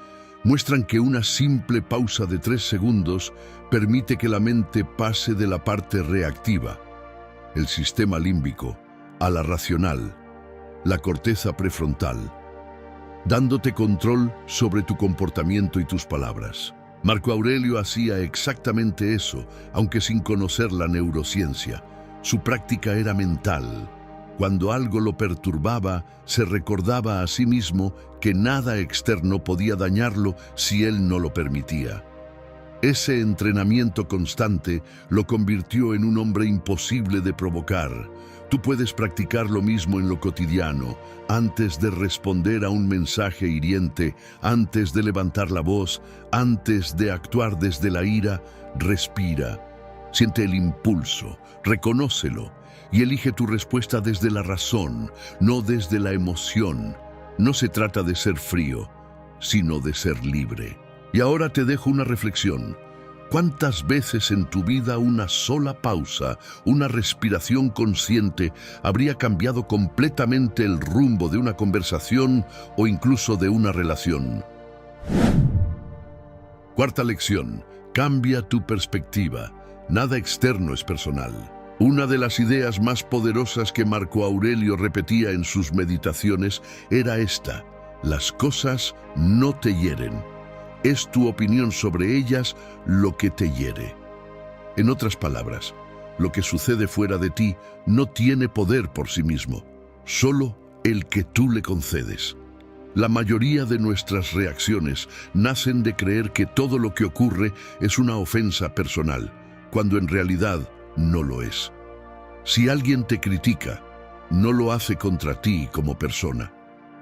muestran que una simple pausa de 3 segundos permite que la mente pase de la parte reactiva, el sistema límbico, a la racional, la corteza prefrontal, dándote control sobre tu comportamiento y tus palabras. Marco Aurelio hacía exactamente eso, aunque sin conocer la neurociencia. Su práctica era mental. Cuando algo lo perturbaba, se recordaba a sí mismo que nada externo podía dañarlo si él no lo permitía. Ese entrenamiento constante lo convirtió en un hombre imposible de provocar. Tú puedes practicar lo mismo en lo cotidiano, antes de responder a un mensaje hiriente, antes de levantar la voz, antes de actuar desde la ira. Respira, siente el impulso, reconócelo y elige tu respuesta desde la razón, no desde la emoción. No se trata de ser frío, sino de ser libre. Y ahora te dejo una reflexión. ¿Cuántas veces en tu vida una sola pausa, una respiración consciente, habría cambiado completamente el rumbo de una conversación o incluso de una relación? Cuarta lección: cambia tu perspectiva. Nada externo es personal. Una de las ideas más poderosas que Marco Aurelio repetía en sus meditaciones era esta: las cosas no te hieren. Es tu opinión sobre ellas lo que te hiere. En otras palabras, lo que sucede fuera de ti no tiene poder por sí mismo, solo el que tú le concedes. La mayoría de nuestras reacciones nacen de creer que todo lo que ocurre es una ofensa personal, cuando en realidad no lo es. Si alguien te critica, no lo hace contra ti como persona,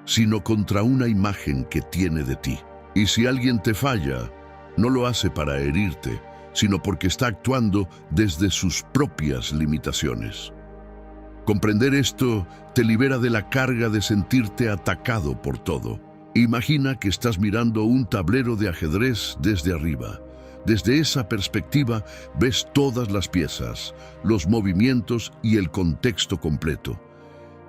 sino contra una imagen que tiene de ti. Y si alguien te falla, no lo hace para herirte, sino porque está actuando desde sus propias limitaciones. Comprender esto te libera de la carga de sentirte atacado por todo. Imagina que estás mirando un tablero de ajedrez desde arriba. Desde esa perspectiva ves todas las piezas, los movimientos y el contexto completo.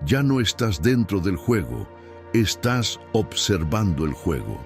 Ya no estás dentro del juego, estás observando el juego.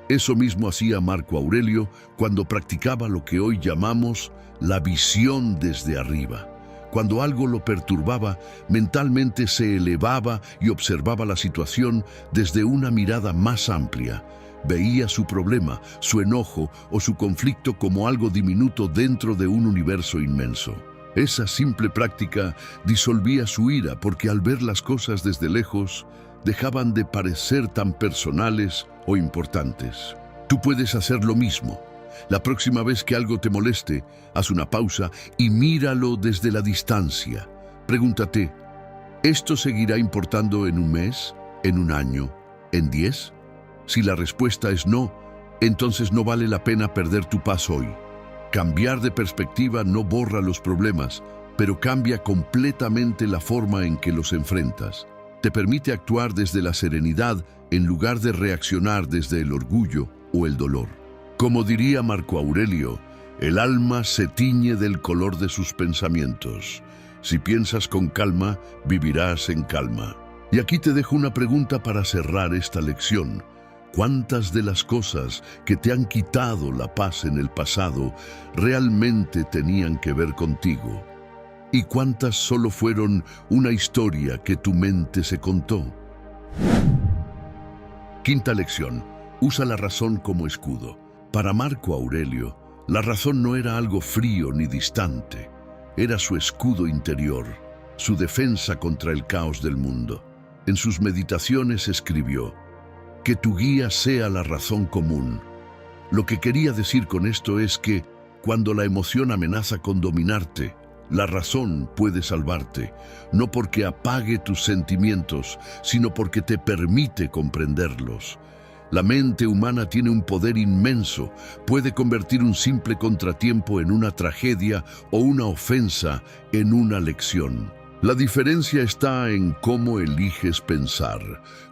Eso mismo hacía Marco Aurelio cuando practicaba lo que hoy llamamos la visión desde arriba. Cuando algo lo perturbaba, mentalmente se elevaba y observaba la situación desde una mirada más amplia. Veía su problema, su enojo o su conflicto como algo diminuto dentro de un universo inmenso. Esa simple práctica disolvía su ira porque al ver las cosas desde lejos, dejaban de parecer tan personales o importantes. Tú puedes hacer lo mismo. La próxima vez que algo te moleste, haz una pausa y míralo desde la distancia. Pregúntate, ¿esto seguirá importando en un mes, en un año, en 10? Si la respuesta es no, entonces no vale la pena perder tu paz hoy. Cambiar de perspectiva no borra los problemas, pero cambia completamente la forma en que los enfrentas. Te permite actuar desde la serenidad en lugar de reaccionar desde el orgullo o el dolor. Como diría Marco Aurelio, el alma se tiñe del color de sus pensamientos. Si piensas con calma, vivirás en calma. Y aquí te dejo una pregunta para cerrar esta lección. ¿Cuántas de las cosas que te han quitado la paz en el pasado realmente tenían que ver contigo? ¿Y cuántas solo fueron una historia que tu mente se contó? Quinta lección. Usa la razón como escudo. Para Marco Aurelio, la razón no era algo frío ni distante. Era su escudo interior, su defensa contra el caos del mundo. En sus meditaciones escribió: que tu guía sea la razón común. Lo que quería decir con esto es que, cuando la emoción amenaza con dominarte, la razón puede salvarte, no porque apague tus sentimientos, sino porque te permite comprenderlos. La mente humana tiene un poder inmenso, puede convertir un simple contratiempo en una tragedia o una ofensa en una lección. La diferencia está en cómo eliges pensar.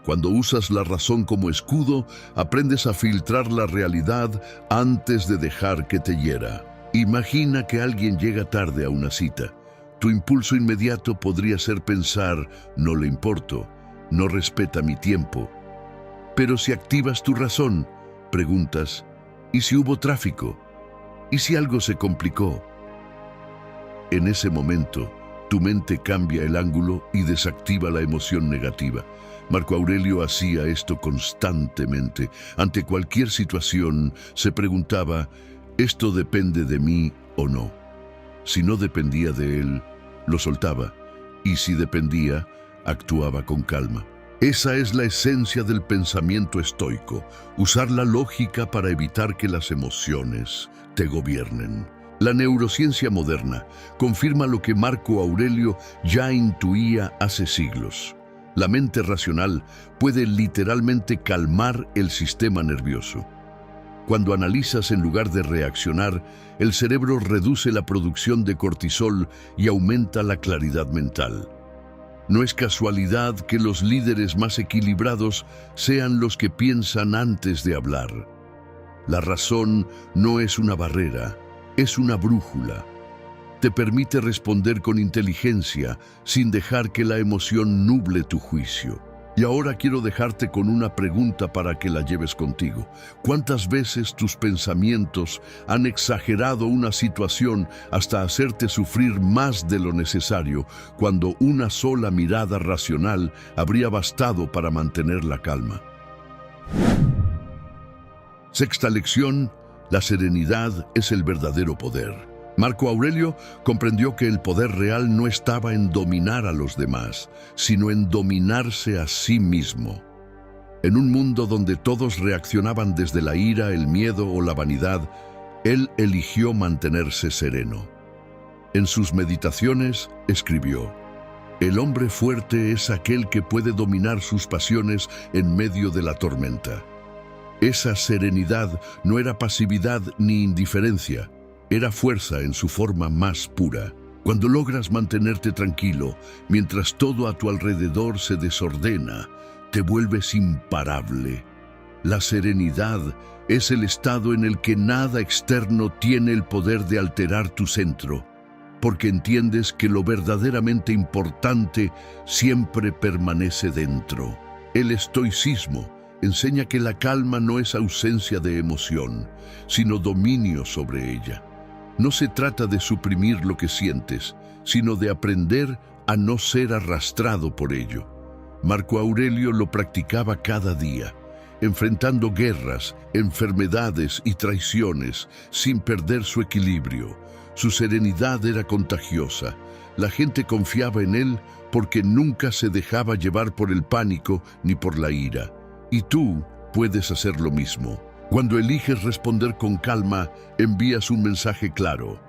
Cuando usas la razón como escudo, aprendes a filtrar la realidad antes de dejar que te hiera. Imagina que alguien llega tarde a una cita. Tu impulso inmediato podría ser pensar: no le importo, no respeta mi tiempo. Pero si activas tu razón, preguntas: ¿y si hubo tráfico? ¿Y si algo se complicó? En ese momento, tu mente cambia el ángulo y desactiva la emoción negativa. Marco Aurelio hacía esto constantemente. Ante cualquier situación, se preguntaba: ¿esto depende de mí o no? Si no dependía de él, lo soltaba. Y si dependía, actuaba con calma. Esa es la esencia del pensamiento estoico: usar la lógica para evitar que las emociones te gobiernen. La neurociencia moderna confirma lo que Marco Aurelio ya intuía hace siglos. La mente racional puede literalmente calmar el sistema nervioso. Cuando analizas en lugar de reaccionar, el cerebro reduce la producción de cortisol y aumenta la claridad mental. No es casualidad que los líderes más equilibrados sean los que piensan antes de hablar. La razón no es una barrera, es una brújula. Te permite responder con inteligencia sin dejar que la emoción nuble tu juicio. Y ahora quiero dejarte con una pregunta para que la lleves contigo. ¿Cuántas veces tus pensamientos han exagerado una situación hasta hacerte sufrir más de lo necesario, cuando una sola mirada racional habría bastado para mantener la calma? Sexta lección: la serenidad es el verdadero poder. Marco Aurelio comprendió que el poder real no estaba en dominar a los demás, sino en dominarse a sí mismo. En un mundo donde todos reaccionaban desde la ira, el miedo o la vanidad, él eligió mantenerse sereno. En sus meditaciones escribió: el hombre fuerte es aquel que puede dominar sus pasiones en medio de la tormenta. Esa serenidad no era pasividad ni indiferencia, era fuerza en su forma más pura. Cuando logras mantenerte tranquilo, mientras todo a tu alrededor se desordena, te vuelves imparable. La serenidad es el estado en el que nada externo tiene el poder de alterar tu centro, porque entiendes que lo verdaderamente importante siempre permanece dentro. El estoicismo enseña que la calma no es ausencia de emoción, sino dominio sobre ella. No se trata de suprimir lo que sientes, sino de aprender a no ser arrastrado por ello. Marco Aurelio lo practicaba cada día, enfrentando guerras, enfermedades y traiciones sin perder su equilibrio. Su serenidad era contagiosa. La gente confiaba en él porque nunca se dejaba llevar por el pánico ni por la ira. Y tú puedes hacer lo mismo. Cuando eliges responder con calma, envías un mensaje claro.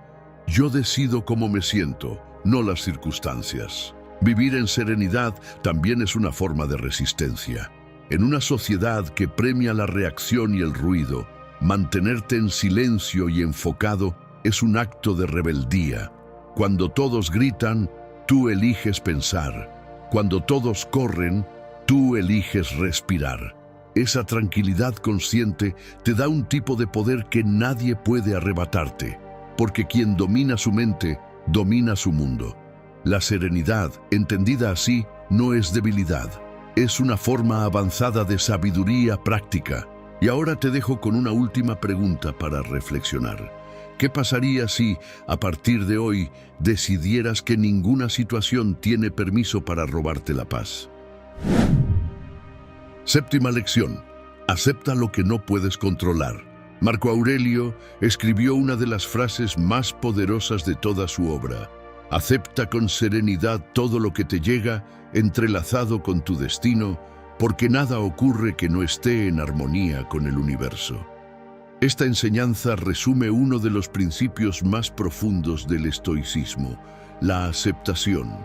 Yo decido cómo me siento, no las circunstancias. Vivir en serenidad también es una forma de resistencia. En una sociedad que premia la reacción y el ruido, mantenerte en silencio y enfocado es un acto de rebeldía. Cuando todos gritan, tú eliges pensar. Cuando todos corren, tú eliges respirar. Esa tranquilidad consciente te da un tipo de poder que nadie puede arrebatarte, porque quien domina su mente, domina su mundo. La serenidad, entendida así, no es debilidad. Es una forma avanzada de sabiduría práctica. Y ahora te dejo con una última pregunta para reflexionar. ¿Qué pasaría si, a partir de hoy, decidieras que ninguna situación tiene permiso para robarte la paz? Séptima lección. Acepta lo que no puedes controlar. Marco Aurelio escribió una de las frases más poderosas de toda su obra. Acepta con serenidad todo lo que te llega, entrelazado con tu destino, porque nada ocurre que no esté en armonía con el universo. Esta enseñanza resume uno de los principios más profundos del estoicismo, la aceptación.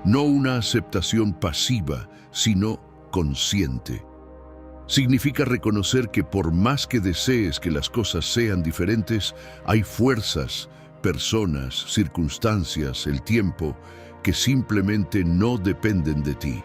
No una aceptación pasiva, sino consciente. Significa reconocer que por más que desees que las cosas sean diferentes, hay fuerzas, personas, circunstancias, el tiempo, que simplemente no dependen de ti.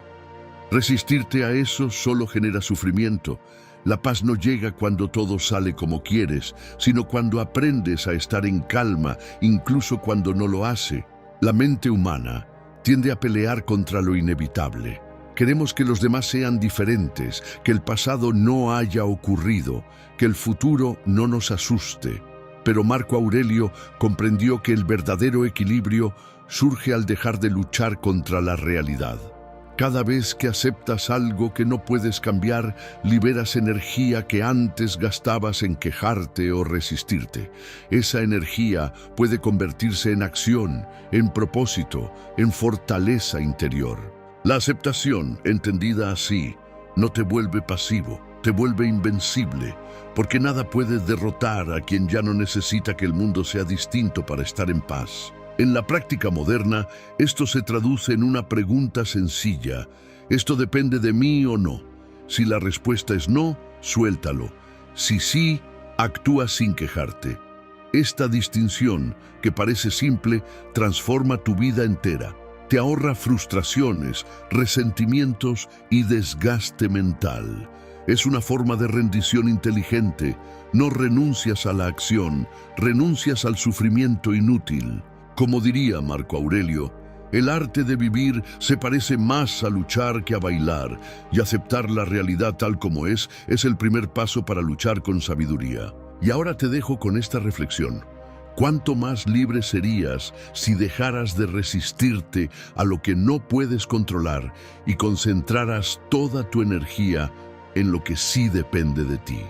Resistirte a eso solo genera sufrimiento. La paz no llega cuando todo sale como quieres, sino cuando aprendes a estar en calma, incluso cuando no lo hace. La mente humana tiende a pelear contra lo inevitable. Queremos que los demás sean diferentes, que el pasado no haya ocurrido, que el futuro no nos asuste. Pero Marco Aurelio comprendió que el verdadero equilibrio surge al dejar de luchar contra la realidad. Cada vez que aceptas algo que no puedes cambiar, liberas energía que antes gastabas en quejarte o resistirte. Esa energía puede convertirse en acción, en propósito, en fortaleza interior. La aceptación, entendida así, no te vuelve pasivo, te vuelve invencible, porque nada puede derrotar a quien ya no necesita que el mundo sea distinto para estar en paz. En la práctica moderna, esto se traduce en una pregunta sencilla. ¿Esto depende de mí o no? Si la respuesta es no, suéltalo. Si sí, actúa sin quejarte. Esta distinción, que parece simple, transforma tu vida entera. Te ahorra frustraciones, resentimientos y desgaste mental. Es una forma de rendición inteligente. No renuncias a la acción, renuncias al sufrimiento inútil. Como diría Marco Aurelio, el arte de vivir se parece más a luchar que a bailar, y aceptar la realidad tal como es el primer paso para luchar con sabiduría. Y ahora te dejo con esta reflexión. ¿Cuánto más libre serías si dejaras de resistirte a lo que no puedes controlar y concentraras toda tu energía en lo que sí depende de ti?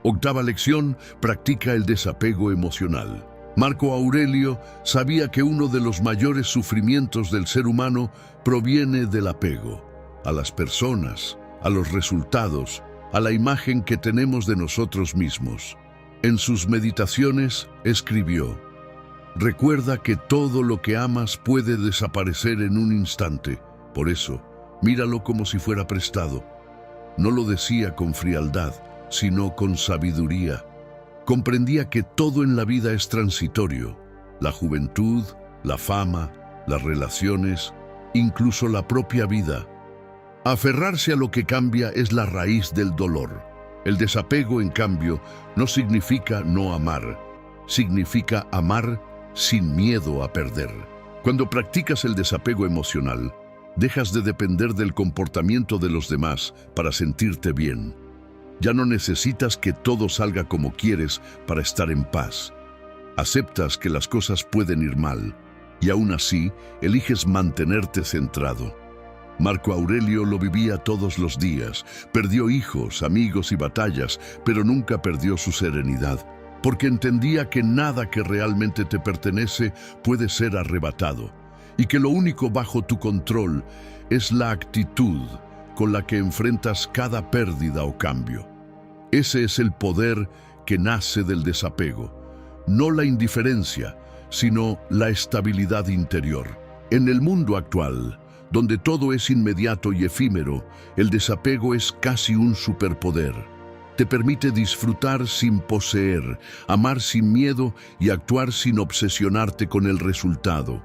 Octava lección, practica el desapego emocional. Marco Aurelio sabía que uno de los mayores sufrimientos del ser humano proviene del apego a las personas, a los resultados, a la imagen que tenemos de nosotros mismos. En sus meditaciones escribió: recuerda que todo lo que amas puede desaparecer en un instante. Por eso, míralo como si fuera prestado. No lo decía con frialdad, sino con sabiduría. Comprendía que todo en la vida es transitorio: la juventud, la fama, las relaciones, incluso la propia vida. Aferrarse a lo que cambia es la raíz del dolor. El desapego, en cambio, no significa no amar, significa amar sin miedo a perder. Cuando practicas el desapego emocional, dejas de depender del comportamiento de los demás para sentirte bien. Ya no necesitas que todo salga como quieres para estar en paz. Aceptas que las cosas pueden ir mal, y aún así eliges mantenerte centrado. Marco Aurelio lo vivía todos los días. Perdió hijos, amigos y batallas, pero nunca perdió su serenidad. porque entendía que nada que realmente te pertenece puede ser arrebatado, y que lo único bajo tu control es la actitud con la que enfrentas cada pérdida o cambio. Ese es el poder que nace del desapego, no la indiferencia, sino la estabilidad interior. En el mundo actual, donde todo es inmediato y efímero, el desapego es casi un superpoder. Te permite disfrutar sin poseer, amar sin miedo y actuar sin obsesionarte con el resultado.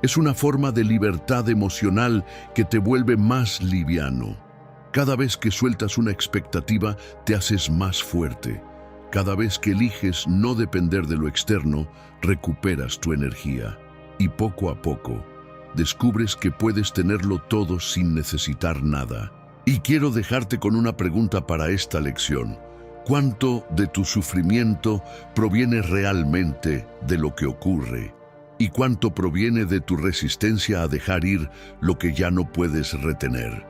Es una forma de libertad emocional que te vuelve más liviano. Cada vez que sueltas una expectativa, te haces más fuerte. Cada vez que eliges no depender de lo externo, recuperas tu energía. Y poco a poco, descubres que puedes tenerlo todo sin necesitar nada. Y quiero dejarte con una pregunta para esta lección. ¿Cuánto de tu sufrimiento proviene realmente de lo que ocurre? ¿Y cuánto proviene de tu resistencia a dejar ir lo que ya no puedes retener?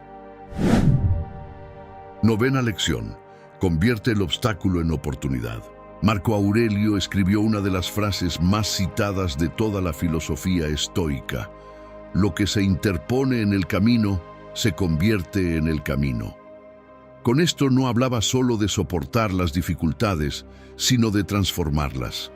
Novena lección. Convierte el obstáculo en oportunidad. Marco Aurelio escribió una de las frases más citadas de toda la filosofía estoica. Lo que se interpone en el camino se convierte en el camino. Con esto no hablaba solo de soportar las dificultades, sino de transformarlas.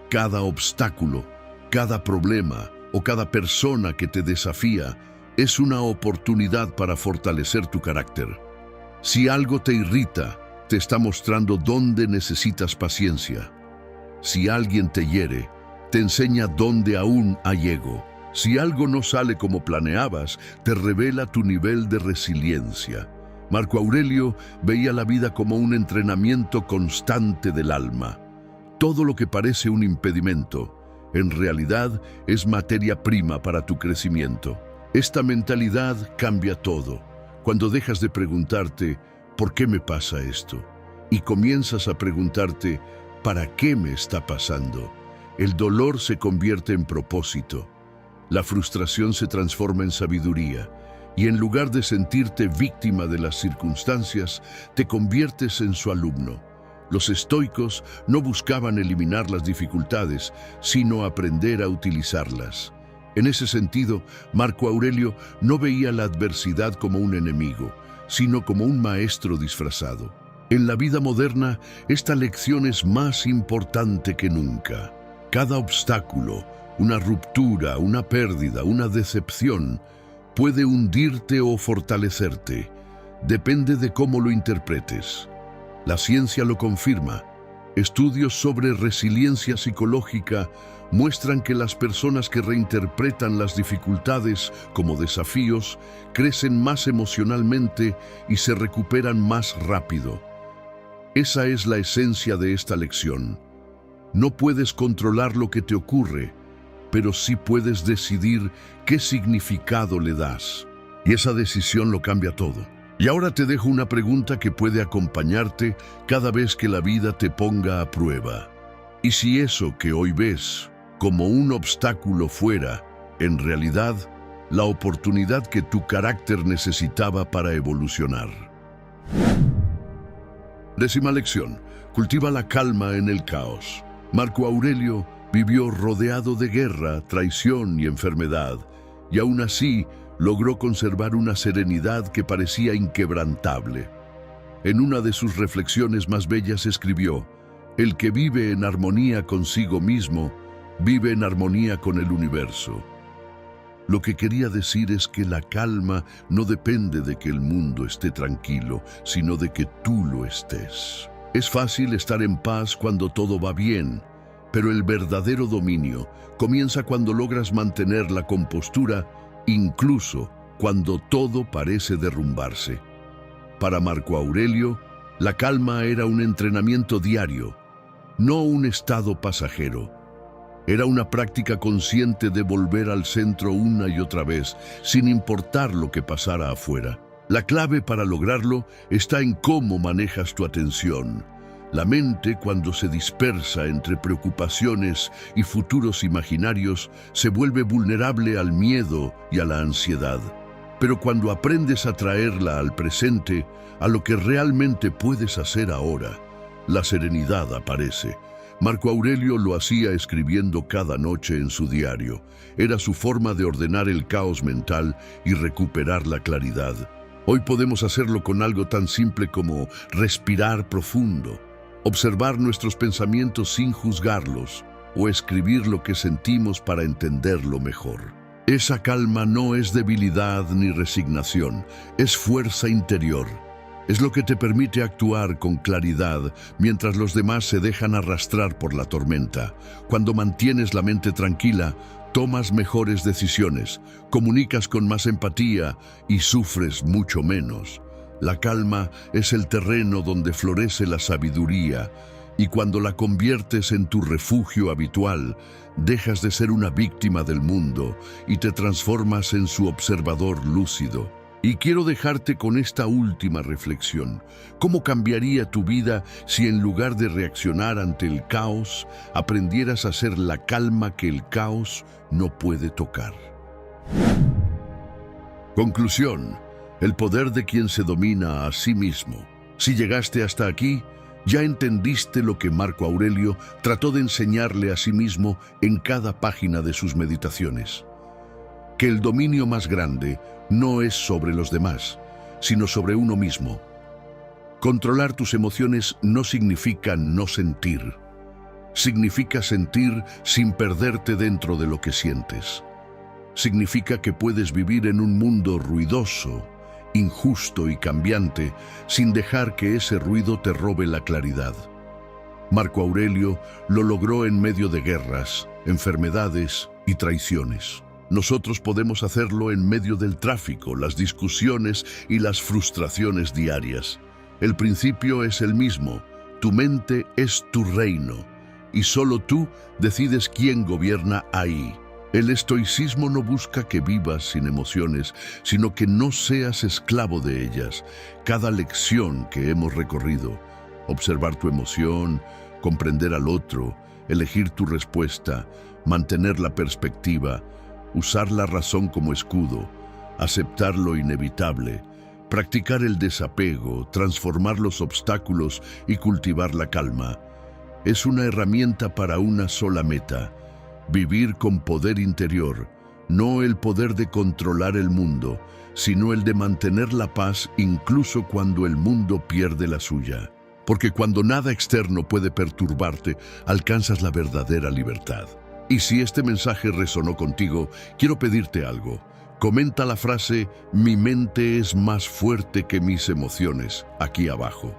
Cada obstáculo, cada problema o cada persona que te desafía es una oportunidad para fortalecer tu carácter. Si algo te irrita, te está mostrando dónde necesitas paciencia. Si alguien te hiere, te enseña dónde aún hay ego. Si algo no sale como planeabas, te revela tu nivel de resiliencia. Marco Aurelio veía la vida como un entrenamiento constante del alma. Todo lo que parece un impedimento, en realidad es materia prima para tu crecimiento. Esta mentalidad cambia todo. Cuando dejas de preguntarte, ¿por qué me pasa esto? Y comienzas a preguntarte, ¿para qué me está pasando? El dolor se convierte en propósito. La frustración se transforma en sabiduría. Y en lugar de sentirte víctima de las circunstancias, te conviertes en su alumno. Los estoicos no buscaban eliminar las dificultades, sino aprender a utilizarlas. En ese sentido, Marco Aurelio no veía la adversidad como un enemigo, sino como un maestro disfrazado. En la vida moderna, esta lección es más importante que nunca. Cada obstáculo, una ruptura, una pérdida, una decepción, puede hundirte o fortalecerte. Depende de cómo lo interpretes. La ciencia lo confirma. Estudios sobre resiliencia psicológica muestran que las personas que reinterpretan las dificultades como desafíos crecen más emocionalmente y se recuperan más rápido. Esa es la esencia de esta lección. No puedes controlar lo que te ocurre, pero sí puedes decidir qué significado le das. Y esa decisión lo cambia todo. Y ahora te dejo una pregunta que puede acompañarte cada vez que la vida te ponga a prueba. ¿Y si eso que hoy ves como un obstáculo fuera, en realidad, la oportunidad que tu carácter necesitaba para evolucionar? Décima lección. Cultiva la calma en el caos. Marco Aurelio vivió rodeado de guerra, traición y enfermedad, y aún así logró conservar una serenidad que parecía inquebrantable. En una de sus reflexiones más bellas escribió: «El que vive en armonía consigo mismo, vive en armonía con el universo». Lo que quería decir es que la calma no depende de que el mundo esté tranquilo, sino de que tú lo estés. Es fácil estar en paz cuando todo va bien, pero el verdadero dominio comienza cuando logras mantener la compostura, incluso cuando todo parece derrumbarse. Para Marco Aurelio, la calma era un entrenamiento diario, no un estado pasajero. Era una práctica consciente de volver al centro una y otra vez, sin importar lo que pasara afuera. La clave para lograrlo está en cómo manejas tu atención. La mente, cuando se dispersa entre preocupaciones y futuros imaginarios, se vuelve vulnerable al miedo y a la ansiedad. Pero cuando aprendes a traerla al presente, a lo que realmente puedes hacer ahora, la serenidad aparece. Marco Aurelio lo hacía escribiendo cada noche en su diario. Era su forma de ordenar el caos mental y recuperar la claridad. Hoy podemos hacerlo con algo tan simple como respirar profundo, observar nuestros pensamientos sin juzgarlos o escribir lo que sentimos para entenderlo mejor. Esa calma no es debilidad ni resignación, es fuerza interior. Es lo que te permite actuar con claridad mientras los demás se dejan arrastrar por la tormenta. Cuando mantienes la mente tranquila, tomas mejores decisiones, comunicas con más empatía y sufres mucho menos. La calma es el terreno donde florece la sabiduría, y cuando la conviertes en tu refugio habitual, dejas de ser una víctima del mundo y te transformas en su observador lúcido. Y quiero dejarte con esta última reflexión. ¿Cómo cambiaría tu vida si en lugar de reaccionar ante el caos, aprendieras a ser la calma que el caos no puede tocar? Conclusión: el poder de quien se domina a sí mismo. Si llegaste hasta aquí, ya entendiste lo que Marco Aurelio trató de enseñarle a sí mismo en cada página de sus meditaciones. Que el dominio más grande no es sobre los demás, sino sobre uno mismo. Controlar tus emociones no significa no sentir. Significa sentir sin perderte dentro de lo que sientes. Significa que puedes vivir en un mundo ruidoso, injusto y cambiante, sin dejar que ese ruido te robe la claridad. Marco Aurelio lo logró en medio de guerras, enfermedades y traiciones. Nosotros podemos hacerlo en medio del tráfico, las discusiones y las frustraciones diarias. El principio es el mismo: tu mente es tu reino, y solo tú decides quién gobierna ahí. El estoicismo no busca que vivas sin emociones, sino que no seas esclavo de ellas. Cada lección que hemos recorrido, observar tu emoción, comprender al otro, elegir tu respuesta, mantener la perspectiva, usar la razón como escudo, aceptar lo inevitable, practicar el desapego, transformar los obstáculos y cultivar la calma, es una herramienta para una sola meta: vivir con poder interior, no el poder de controlar el mundo, sino el de mantener la paz incluso cuando el mundo pierde la suya. Porque cuando nada externo puede perturbarte, alcanzas la verdadera libertad. Y si este mensaje resonó contigo, quiero pedirte algo. Comenta la frase "mi mente es más fuerte que mis emociones" aquí abajo.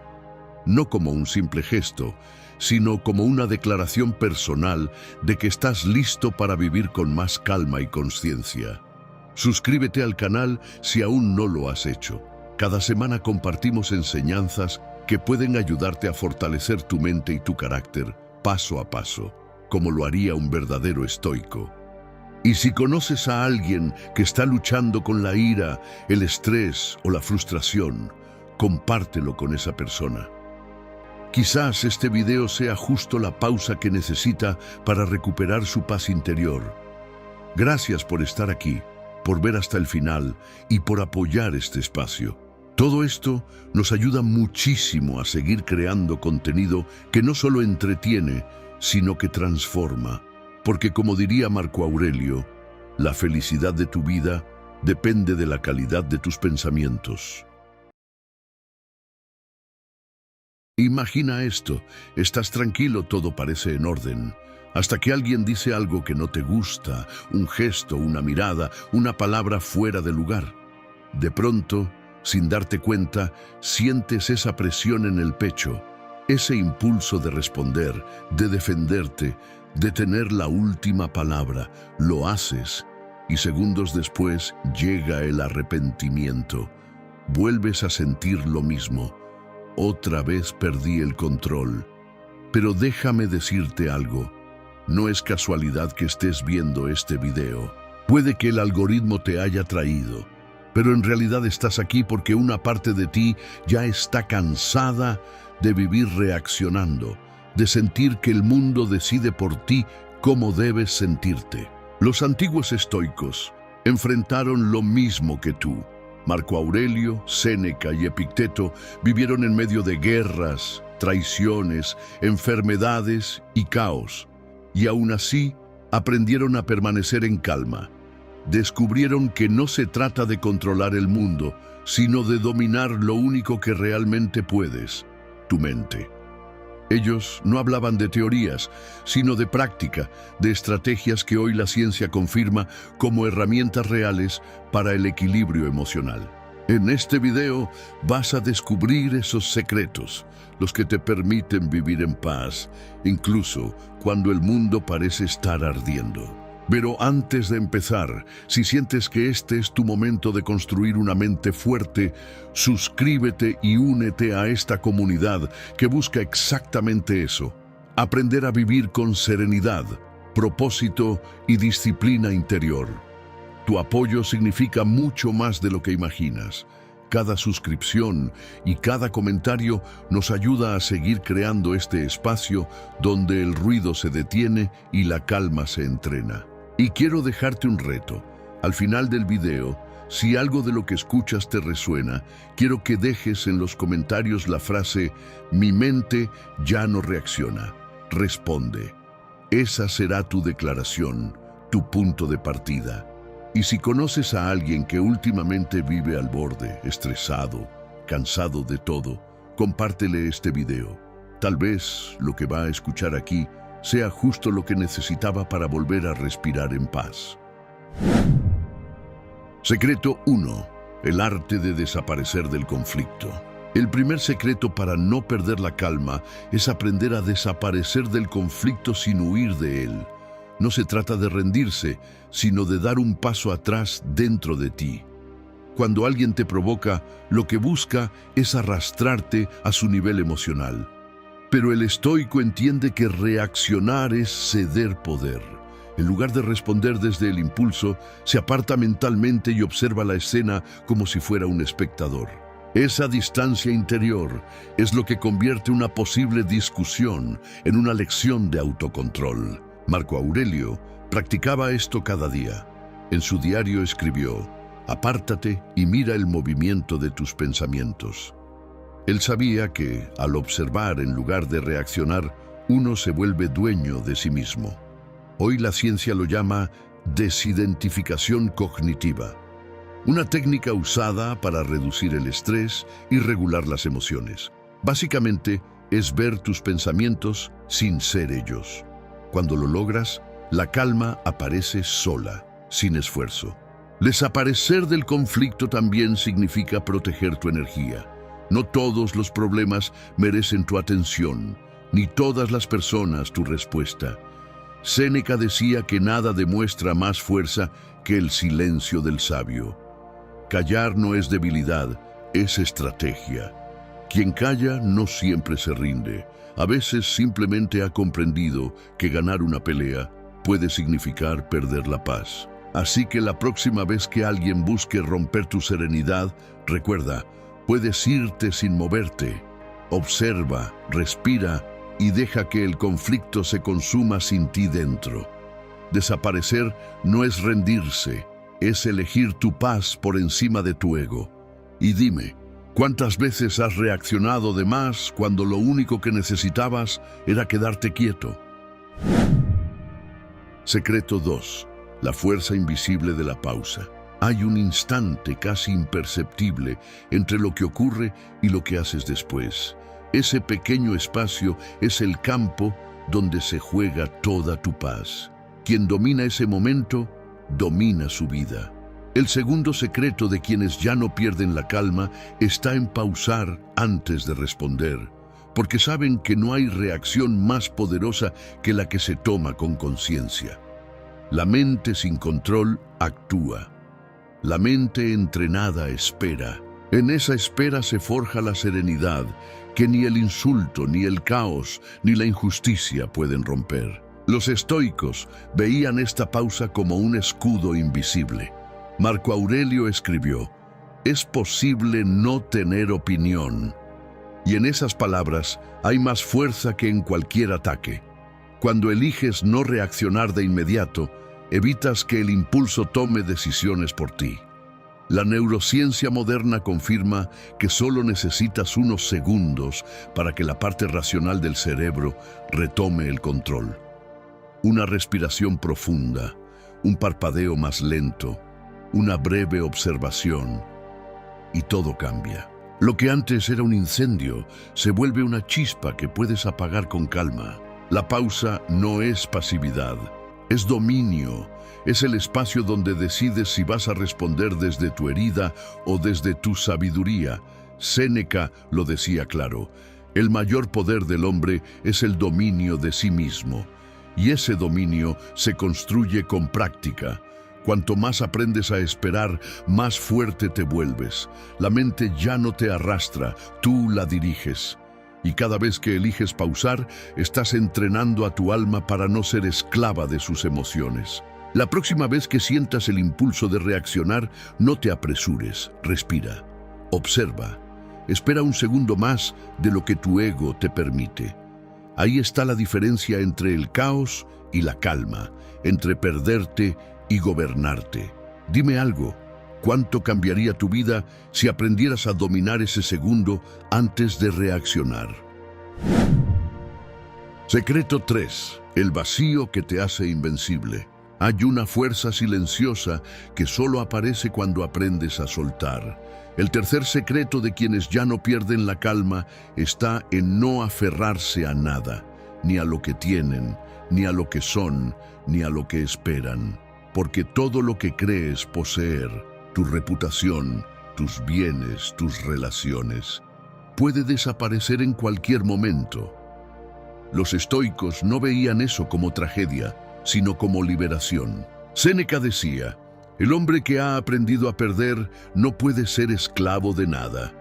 No como un simple gesto, sino como una declaración personal de que estás listo para vivir con más calma y conciencia. Suscríbete al canal si aún no lo has hecho. Cada semana compartimos enseñanzas que pueden ayudarte a fortalecer tu mente y tu carácter paso a paso, como lo haría un verdadero estoico. Y si conoces a alguien que está luchando con la ira, el estrés o la frustración, compártelo con esa persona. Quizás este video sea justo la pausa que necesita para recuperar su paz interior. Gracias por estar aquí, por ver hasta el final y por apoyar este espacio. Todo esto nos ayuda muchísimo a seguir creando contenido que no solo entretiene, sino que transforma. Porque como diría Marco Aurelio, la felicidad de tu vida depende de la calidad de tus pensamientos. Imagina esto: estás tranquilo, todo parece en orden, hasta que alguien dice algo que no te gusta, un gesto, una mirada, una palabra fuera de lugar. De pronto, sin darte cuenta, sientes esa presión en el pecho, ese impulso de responder, de defenderte, de tener la última palabra. Lo haces, y segundos después llega el arrepentimiento. Vuelves a sentir lo mismo. Otra vez perdí el control. Pero déjame decirte algo. No es casualidad que estés viendo este video. Puede que el algoritmo te haya traído, pero en realidad estás aquí porque una parte de ti ya está cansada de vivir reaccionando, de sentir que el mundo decide por ti cómo debes sentirte. Los antiguos estoicos enfrentaron lo mismo que tú. Marco Aurelio, Séneca y Epicteto vivieron en medio de guerras, traiciones, enfermedades y caos, y aún así aprendieron a permanecer en calma. Descubrieron que no se trata de controlar el mundo, sino de dominar lo único que realmente puedes, tu mente. Ellos no hablaban de teorías, sino de práctica, de estrategias que hoy la ciencia confirma como herramientas reales para el equilibrio emocional. En este video vas a descubrir esos secretos, los que te permiten vivir en paz, incluso cuando el mundo parece estar ardiendo. Pero antes de empezar, si sientes que este es tu momento de construir una mente fuerte, suscríbete y únete a esta comunidad que busca exactamente eso: aprender a vivir con serenidad, propósito y disciplina interior. Tu apoyo significa mucho más de lo que imaginas. Cada suscripción y cada comentario nos ayuda a seguir creando este espacio donde el ruido se detiene y la calma se entrena. Y quiero dejarte un reto. Al final del video, si algo de lo que escuchas te resuena, quiero que dejes en los comentarios la frase "Mi mente ya no reacciona". Responde. Esa será tu declaración, tu punto de partida. Y si conoces a alguien que últimamente vive al borde, estresado, cansado de todo, compártele este video. Tal vez lo que va a escuchar aquí sea justo lo que necesitaba para volver a respirar en paz. Secreto 1. El arte de desaparecer del conflicto. El primer secreto para no perder la calma es aprender a desaparecer del conflicto sin huir de él. No se trata de rendirse, sino de dar un paso atrás dentro de ti. Cuando alguien te provoca, lo que busca es arrastrarte a su nivel emocional. Pero el estoico entiende que reaccionar es ceder poder. En lugar de responder desde el impulso, se aparta mentalmente y observa la escena como si fuera un espectador. Esa distancia interior es lo que convierte una posible discusión en una lección de autocontrol. Marco Aurelio practicaba esto cada día. En su diario escribió: "Apártate y mira el movimiento de tus pensamientos". Él sabía que, al observar en lugar de reaccionar, uno se vuelve dueño de sí mismo. Hoy la ciencia lo llama desidentificación cognitiva, una técnica usada para reducir el estrés y regular las emociones. Básicamente, es ver tus pensamientos sin ser ellos. Cuando lo logras, la calma aparece sola, sin esfuerzo. Desaparecer del conflicto también significa proteger tu energía. No todos los problemas merecen tu atención, ni todas las personas tu respuesta. Séneca decía que nada demuestra más fuerza que el silencio del sabio. Callar no es debilidad, es estrategia. Quien calla no siempre se rinde. A veces simplemente ha comprendido que ganar una pelea puede significar perder la paz. Así que la próxima vez que alguien busque romper tu serenidad, recuerda: puedes irte sin moverte. Observa, respira y deja que el conflicto se consuma sin ti dentro. Desaparecer no es rendirse, es elegir tu paz por encima de tu ego. Y dime, ¿cuántas veces has reaccionado de más cuando lo único que necesitabas era quedarte quieto? Secreto 2. La fuerza invisible de la pausa. Hay un instante casi imperceptible entre lo que ocurre y lo que haces después. Ese pequeño espacio es el campo donde se juega toda tu paz. Quien domina ese momento, domina su vida. El segundo secreto de quienes ya no pierden la calma está en pausar antes de responder, porque saben que no hay reacción más poderosa que la que se toma con conciencia. La mente sin control actúa. La mente entrenada espera. En esa espera se forja la serenidad que ni el insulto, ni el caos, ni la injusticia pueden romper. Los estoicos veían esta pausa como un escudo invisible. Marco Aurelio escribió: "Es posible no tener opinión". Y en esas palabras hay más fuerza que en cualquier ataque. Cuando eliges no reaccionar de inmediato, evitas que el impulso tome decisiones por ti. La neurociencia moderna confirma que solo necesitas unos segundos para que la parte racional del cerebro retome el control. Una respiración profunda, un parpadeo más lento, una breve observación, y todo cambia. Lo que antes era un incendio se vuelve una chispa que puedes apagar con calma. La pausa no es pasividad, es dominio. Es el espacio donde decides si vas a responder desde tu herida o desde tu sabiduría. Séneca lo decía claro: el mayor poder del hombre es el dominio de sí mismo. Y ese dominio se construye con práctica. Cuanto más aprendes a esperar, más fuerte te vuelves. La mente ya no te arrastra, tú la diriges. Y cada vez que eliges pausar, estás entrenando a tu alma para no ser esclava de sus emociones. La próxima vez que sientas el impulso de reaccionar, no te apresures, respira, observa, espera un segundo más de lo que tu ego te permite. Ahí está la diferencia entre el caos y la calma, entre perderte y gobernarte. Dime algo, ¿cuánto cambiaría tu vida si aprendieras a dominar ese segundo antes de reaccionar? Secreto 3. El vacío que te hace invencible. Hay una fuerza silenciosa que solo aparece cuando aprendes a soltar. El tercer secreto de quienes ya no pierden la calma está en no aferrarse a nada, ni a lo que tienen, ni a lo que son, ni a lo que esperan. Porque todo lo que crees poseer, tu reputación, tus bienes, tus relaciones, puede desaparecer en cualquier momento. Los estoicos no veían eso como tragedia, sino como liberación. Séneca decía: el hombre que ha aprendido a perder no puede ser esclavo de nada.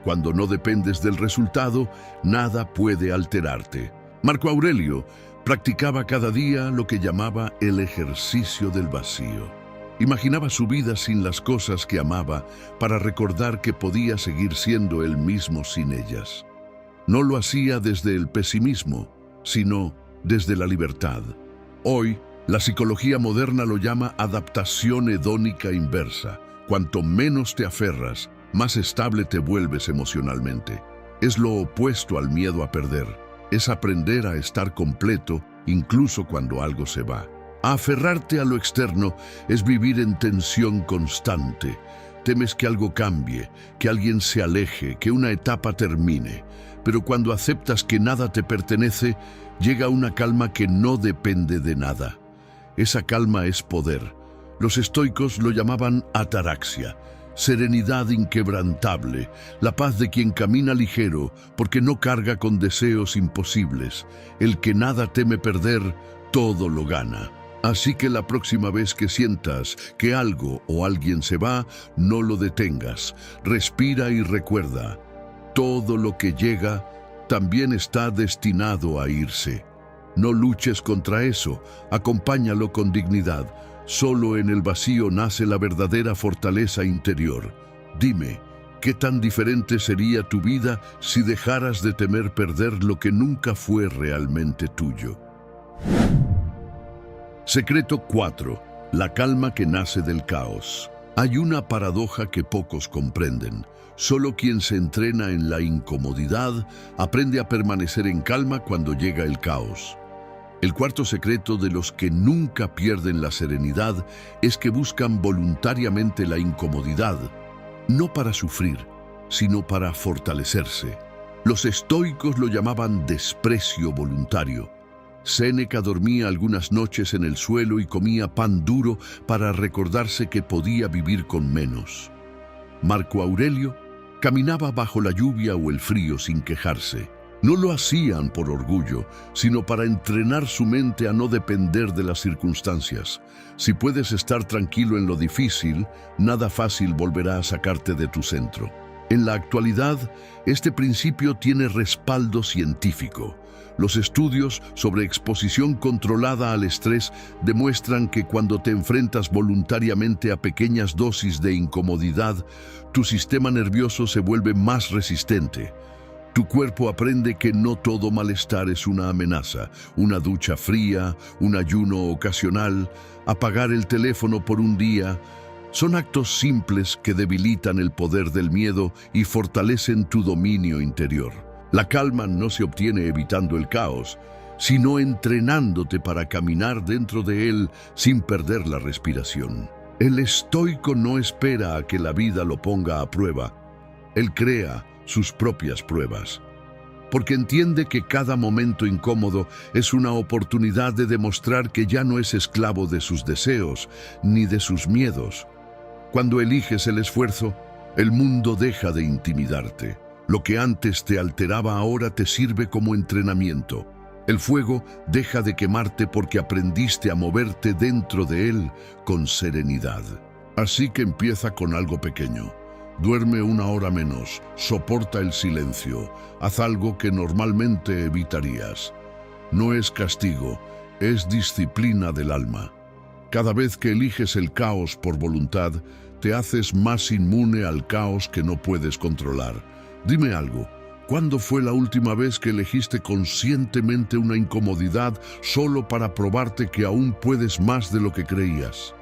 Cuando no dependes del resultado, nada puede alterarte. Marco Aurelio practicaba cada día lo que llamaba el ejercicio del vacío. Imaginaba su vida sin las cosas que amaba para recordar que podía seguir siendo él mismo sin ellas. No lo hacía desde el pesimismo, sino desde la libertad. Hoy, la psicología moderna lo llama adaptación hedónica inversa. Cuanto menos te aferras, más estable te vuelves emocionalmente. Es lo opuesto al miedo a perder. Es aprender a estar completo incluso cuando algo se va. A aferrarte a lo externo es vivir en tensión constante. Temes que algo cambie, que alguien se aleje, que una etapa termine. Pero cuando aceptas que nada te pertenece, llega una calma que no depende de nada. Esa calma es poder. Los estoicos lo llamaban ataraxia, serenidad inquebrantable, la paz de quien camina ligero porque no carga con deseos imposibles. El que nada teme perder, todo lo gana. Así que la próxima vez que sientas que algo o alguien se va, no lo detengas. Respira y recuerda: todo lo que llega también está destinado a irse. No luches contra eso, acompáñalo con dignidad. Solo en el vacío nace la verdadera fortaleza interior. Dime, ¿qué tan diferente sería tu vida si dejaras de temer perder lo que nunca fue realmente tuyo? Secreto 4. La calma que nace del caos. Hay una paradoja que pocos comprenden. Solo quien se entrena en la incomodidad aprende a permanecer en calma cuando llega el caos. El cuarto secreto de los que nunca pierden la serenidad es que buscan voluntariamente la incomodidad, no para sufrir, sino para fortalecerse. Los estoicos lo llamaban desprecio voluntario. Séneca dormía algunas noches en el suelo y comía pan duro para recordarse que podía vivir con menos. Marco Aurelio caminaba bajo la lluvia o el frío sin quejarse. No lo hacían por orgullo, sino para entrenar su mente a no depender de las circunstancias. Si puedes estar tranquilo en lo difícil, nada fácil volverá a sacarte de tu centro. En la actualidad, este principio tiene respaldo científico. Los estudios sobre exposición controlada al estrés demuestran que cuando te enfrentas voluntariamente a pequeñas dosis de incomodidad, tu sistema nervioso se vuelve más resistente. Tu cuerpo aprende que no todo malestar es una amenaza. Una ducha fría, un ayuno ocasional, apagar el teléfono por un día, Son actos simples que debilitan el poder del miedo y fortalecen tu dominio interior. La calma no se obtiene evitando el caos, sino entrenándote para caminar dentro de él sin perder la respiración. El estoico no espera a que la vida lo ponga a prueba. Él crea sus propias pruebas, porque entiende que cada momento incómodo es una oportunidad de demostrar que ya no es esclavo de sus deseos ni de sus miedos. Cuando eliges el esfuerzo, el mundo deja de intimidarte. Lo que antes te alteraba ahora te sirve como entrenamiento. El fuego deja de quemarte porque aprendiste a moverte dentro de él con serenidad. Así que empieza con algo pequeño. Duerme 1 hora menos, soporta el silencio, haz algo que normalmente evitarías. No es castigo, es disciplina del alma. Cada vez que eliges el caos por voluntad, te haces más inmune al caos que no puedes controlar. Dime algo, ¿cuándo fue la última vez que elegiste conscientemente una incomodidad solo para probarte que aún puedes más de lo que creías?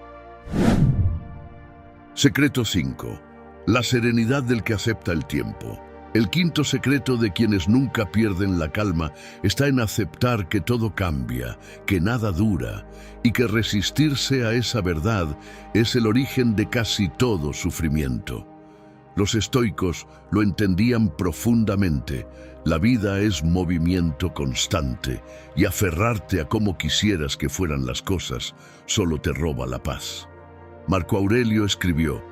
Secreto 5. La serenidad del que acepta el tiempo. El quinto secreto de quienes nunca pierden la calma está en aceptar que todo cambia, que nada dura, y que resistirse a esa verdad es el origen de casi todo sufrimiento. Los estoicos lo entendían profundamente. La vida es movimiento constante, y aferrarte a cómo quisieras que fueran las cosas solo te roba la paz. Marco Aurelio escribió: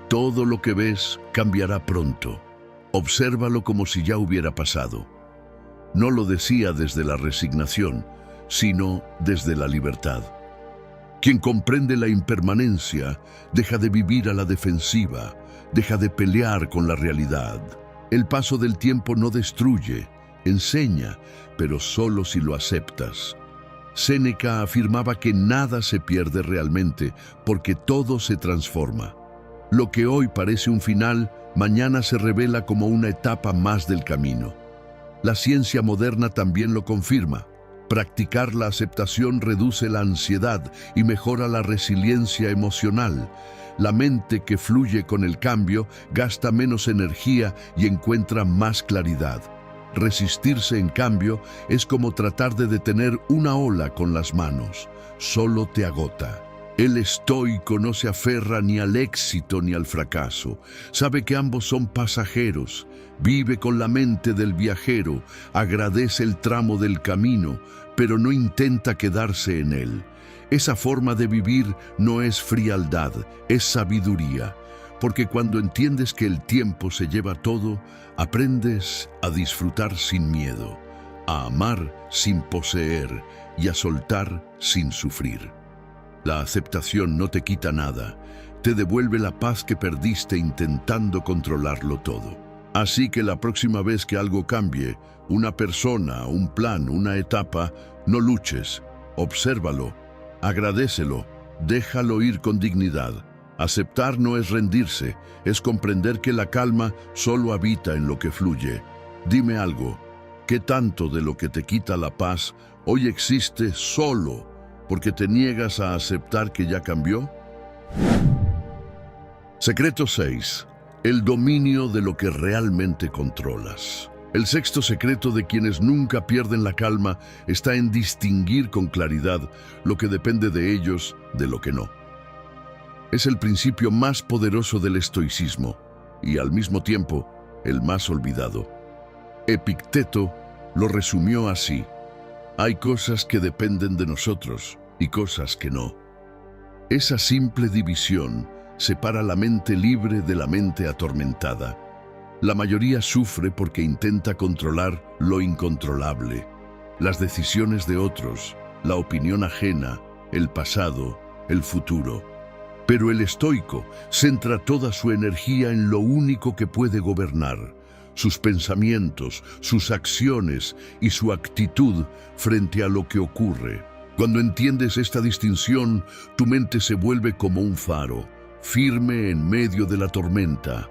todo lo que ves cambiará pronto. Obsérvalo como si ya hubiera pasado. No lo decía desde la resignación, sino desde la libertad. Quien comprende la impermanencia deja de vivir a la defensiva, deja de pelear con la realidad. El paso del tiempo no destruye, enseña, pero solo si lo aceptas. Séneca afirmaba que nada se pierde realmente, porque todo se transforma. Lo que hoy parece un final, mañana se revela como una etapa más del camino. La ciencia moderna también lo confirma. Practicar la aceptación reduce la ansiedad y mejora la resiliencia emocional. La mente que fluye con el cambio gasta menos energía y encuentra más claridad. Resistirse, en cambio, es como tratar de detener una ola con las manos. Solo te agota. El estoico no se aferra ni al éxito ni al fracaso. Sabe que ambos son pasajeros. Vive con la mente del viajero, agradece el tramo del camino, pero no intenta quedarse en él. Esa forma de vivir no es frialdad, es sabiduría. Porque cuando entiendes que el tiempo se lleva todo, aprendes a disfrutar sin miedo, a amar sin poseer y a soltar sin sufrir. La aceptación no te quita nada, te devuelve la paz que perdiste intentando controlarlo todo. Así que la próxima vez que algo cambie, una persona, un plan, una etapa, no luches, obsérvalo, agradécelo, déjalo ir con dignidad. Aceptar no es rendirse, es comprender que la calma solo habita en lo que fluye. Dime algo, ¿qué tanto de lo que te quita la paz hoy existe solo porque te niegas a aceptar que ya cambió? Secreto 6. El dominio de lo que realmente controlas. El sexto secreto de quienes nunca pierden la calma está en distinguir con claridad lo que depende de ellos de lo que no. Es el principio más poderoso del estoicismo y al mismo tiempo el más olvidado. Epicteto lo resumió así: hay cosas que dependen de nosotros y cosas que no. Esa simple división separa la mente libre de la mente atormentada. La mayoría sufre porque intenta controlar lo incontrolable, las decisiones de otros, la opinión ajena, el pasado, el futuro. Pero el estoico centra toda su energía en lo único que puede gobernar: sus pensamientos, sus acciones y su actitud frente a lo que ocurre. Cuando entiendes esta distinción, tu mente se vuelve como un faro, firme en medio de la tormenta.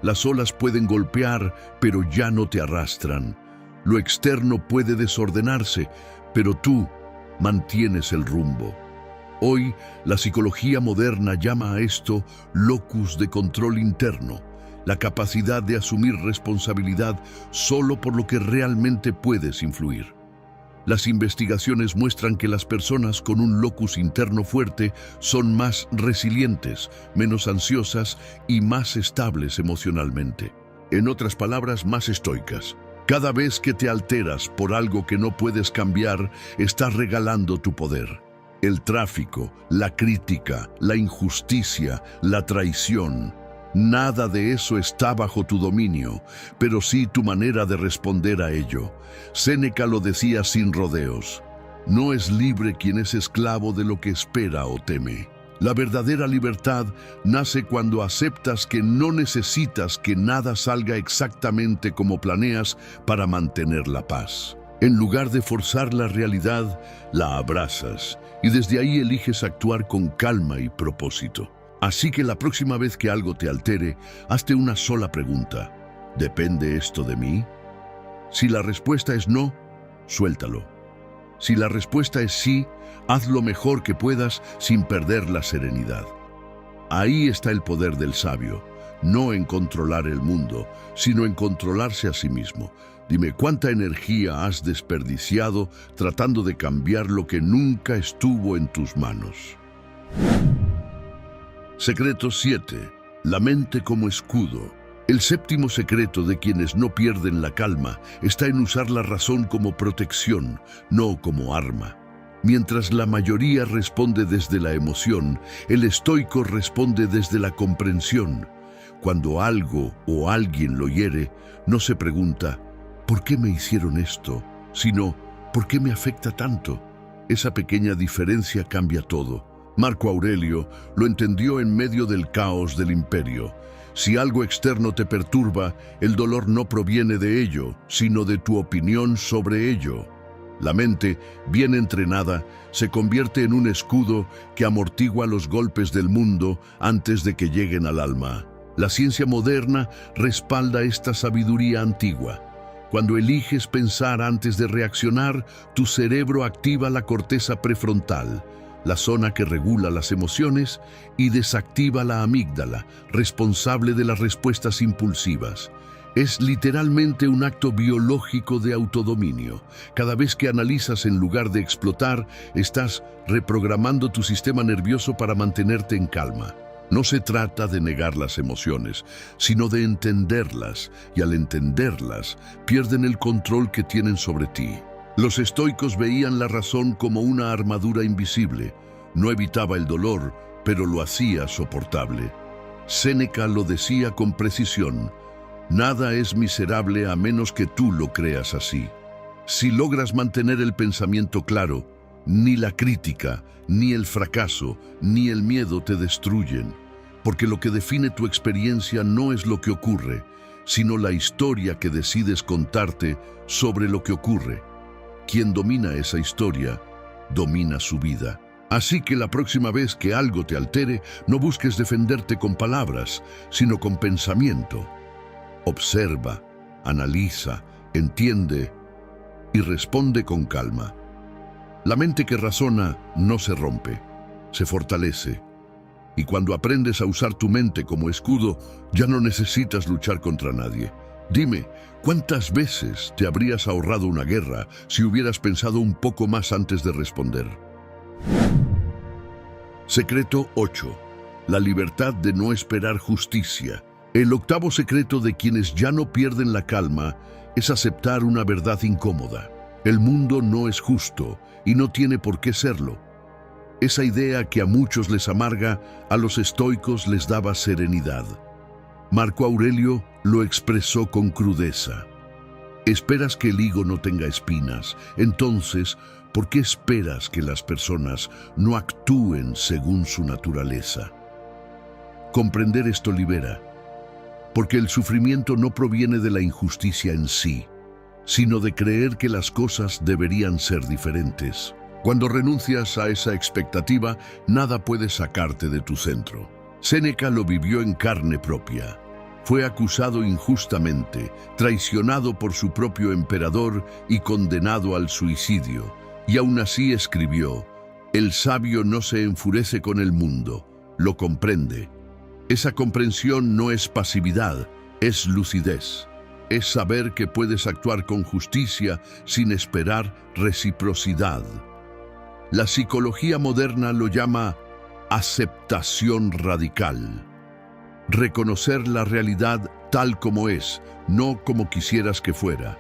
Las olas pueden golpear, pero ya no te arrastran. Lo externo puede desordenarse, pero tú mantienes el rumbo. Hoy, la psicología moderna llama a esto locus de control interno, la capacidad de asumir responsabilidad solo por lo que realmente puedes influir. Las investigaciones muestran que las personas con un locus interno fuerte son más resilientes, menos ansiosas y más estables emocionalmente. En otras palabras, más estoicas. Cada vez que te alteras por algo que no puedes cambiar, estás regalando tu poder. El tráfico, la crítica, la injusticia, la traición. Nada de eso está bajo tu dominio, pero sí tu manera de responder a ello. Séneca lo decía sin rodeos. No es libre quien es esclavo de lo que espera o teme. La verdadera libertad nace cuando aceptas que no necesitas que nada salga exactamente como planeas para mantener la paz. En lugar de forzar la realidad, la abrazas y desde ahí eliges actuar con calma y propósito. Así que la próxima vez que algo te altere, hazte una sola pregunta. ¿Depende esto de mí? Si la respuesta es no, suéltalo. Si la respuesta es sí, haz lo mejor que puedas sin perder la serenidad. Ahí está el poder del sabio, no en controlar el mundo, sino en controlarse a sí mismo. Dime, ¿cuánta energía has desperdiciado tratando de cambiar lo que nunca estuvo en tus manos? Secreto 7. La mente como escudo. El séptimo secreto de quienes no pierden la calma está en usar la razón como protección, no como arma. Mientras la mayoría responde desde la emoción, el estoico responde desde la comprensión. Cuando algo o alguien lo hiere, no se pregunta, ¿por qué me hicieron esto?, sino, ¿por qué me afecta tanto? Esa pequeña diferencia cambia todo. Marco Aurelio lo entendió en medio del caos del imperio. Si algo externo te perturba, el dolor no proviene de ello, sino de tu opinión sobre ello. La mente, bien entrenada, se convierte en un escudo que amortigua los golpes del mundo antes de que lleguen al alma. La ciencia moderna respalda esta sabiduría antigua. Cuando eliges pensar antes de reaccionar, tu cerebro activa la corteza prefrontal, la zona que regula las emociones, y desactiva la amígdala, responsable de las respuestas impulsivas. Es literalmente un acto biológico de autodominio. Cada vez que analizas en lugar de explotar, estás reprogramando tu sistema nervioso para mantenerte en calma. No se trata de negar las emociones, sino de entenderlas, y al entenderlas, pierden el control que tienen sobre ti. Los estoicos veían la razón como una armadura invisible. No evitaba el dolor, pero lo hacía soportable. Séneca lo decía con precisión: nada es miserable a menos que tú lo creas así. Si logras mantener el pensamiento claro, ni la crítica, ni el fracaso, ni el miedo te destruyen, porque lo que define tu experiencia no es lo que ocurre, sino la historia que decides contarte sobre lo que ocurre. Quien domina esa historia, domina su vida. Así que la próxima vez que algo te altere, no busques defenderte con palabras, sino con pensamiento. Observa, analiza, entiende y responde con calma. La mente que razona no se rompe, se fortalece. Y cuando aprendes a usar tu mente como escudo, ya no necesitas luchar contra nadie. Dime, ¿cuántas veces te habrías ahorrado una guerra si hubieras pensado un poco más antes de responder? Secreto 8. La libertad de no esperar justicia. El octavo secreto de quienes ya no pierden la calma es aceptar una verdad incómoda. El mundo no es justo y no tiene por qué serlo. Esa idea que a muchos les amarga, a los estoicos les daba serenidad. Marco Aurelio lo expresó con crudeza. ¿Esperas que el higo no tenga espinas? Entonces, ¿por qué esperas que las personas no actúen según su naturaleza? Comprender esto libera, porque el sufrimiento no proviene de la injusticia en sí, sino de creer que las cosas deberían ser diferentes. Cuando renuncias a esa expectativa, nada puede sacarte de tu centro. Séneca lo vivió en carne propia. Fue acusado injustamente, traicionado por su propio emperador y condenado al suicidio. Y aún así escribió: El sabio no se enfurece con el mundo, lo comprende. Esa comprensión no es pasividad, es lucidez. Es saber que puedes actuar con justicia sin esperar reciprocidad. La psicología moderna lo llama aceptación radical. Reconocer la realidad tal como es, no como quisieras que fuera.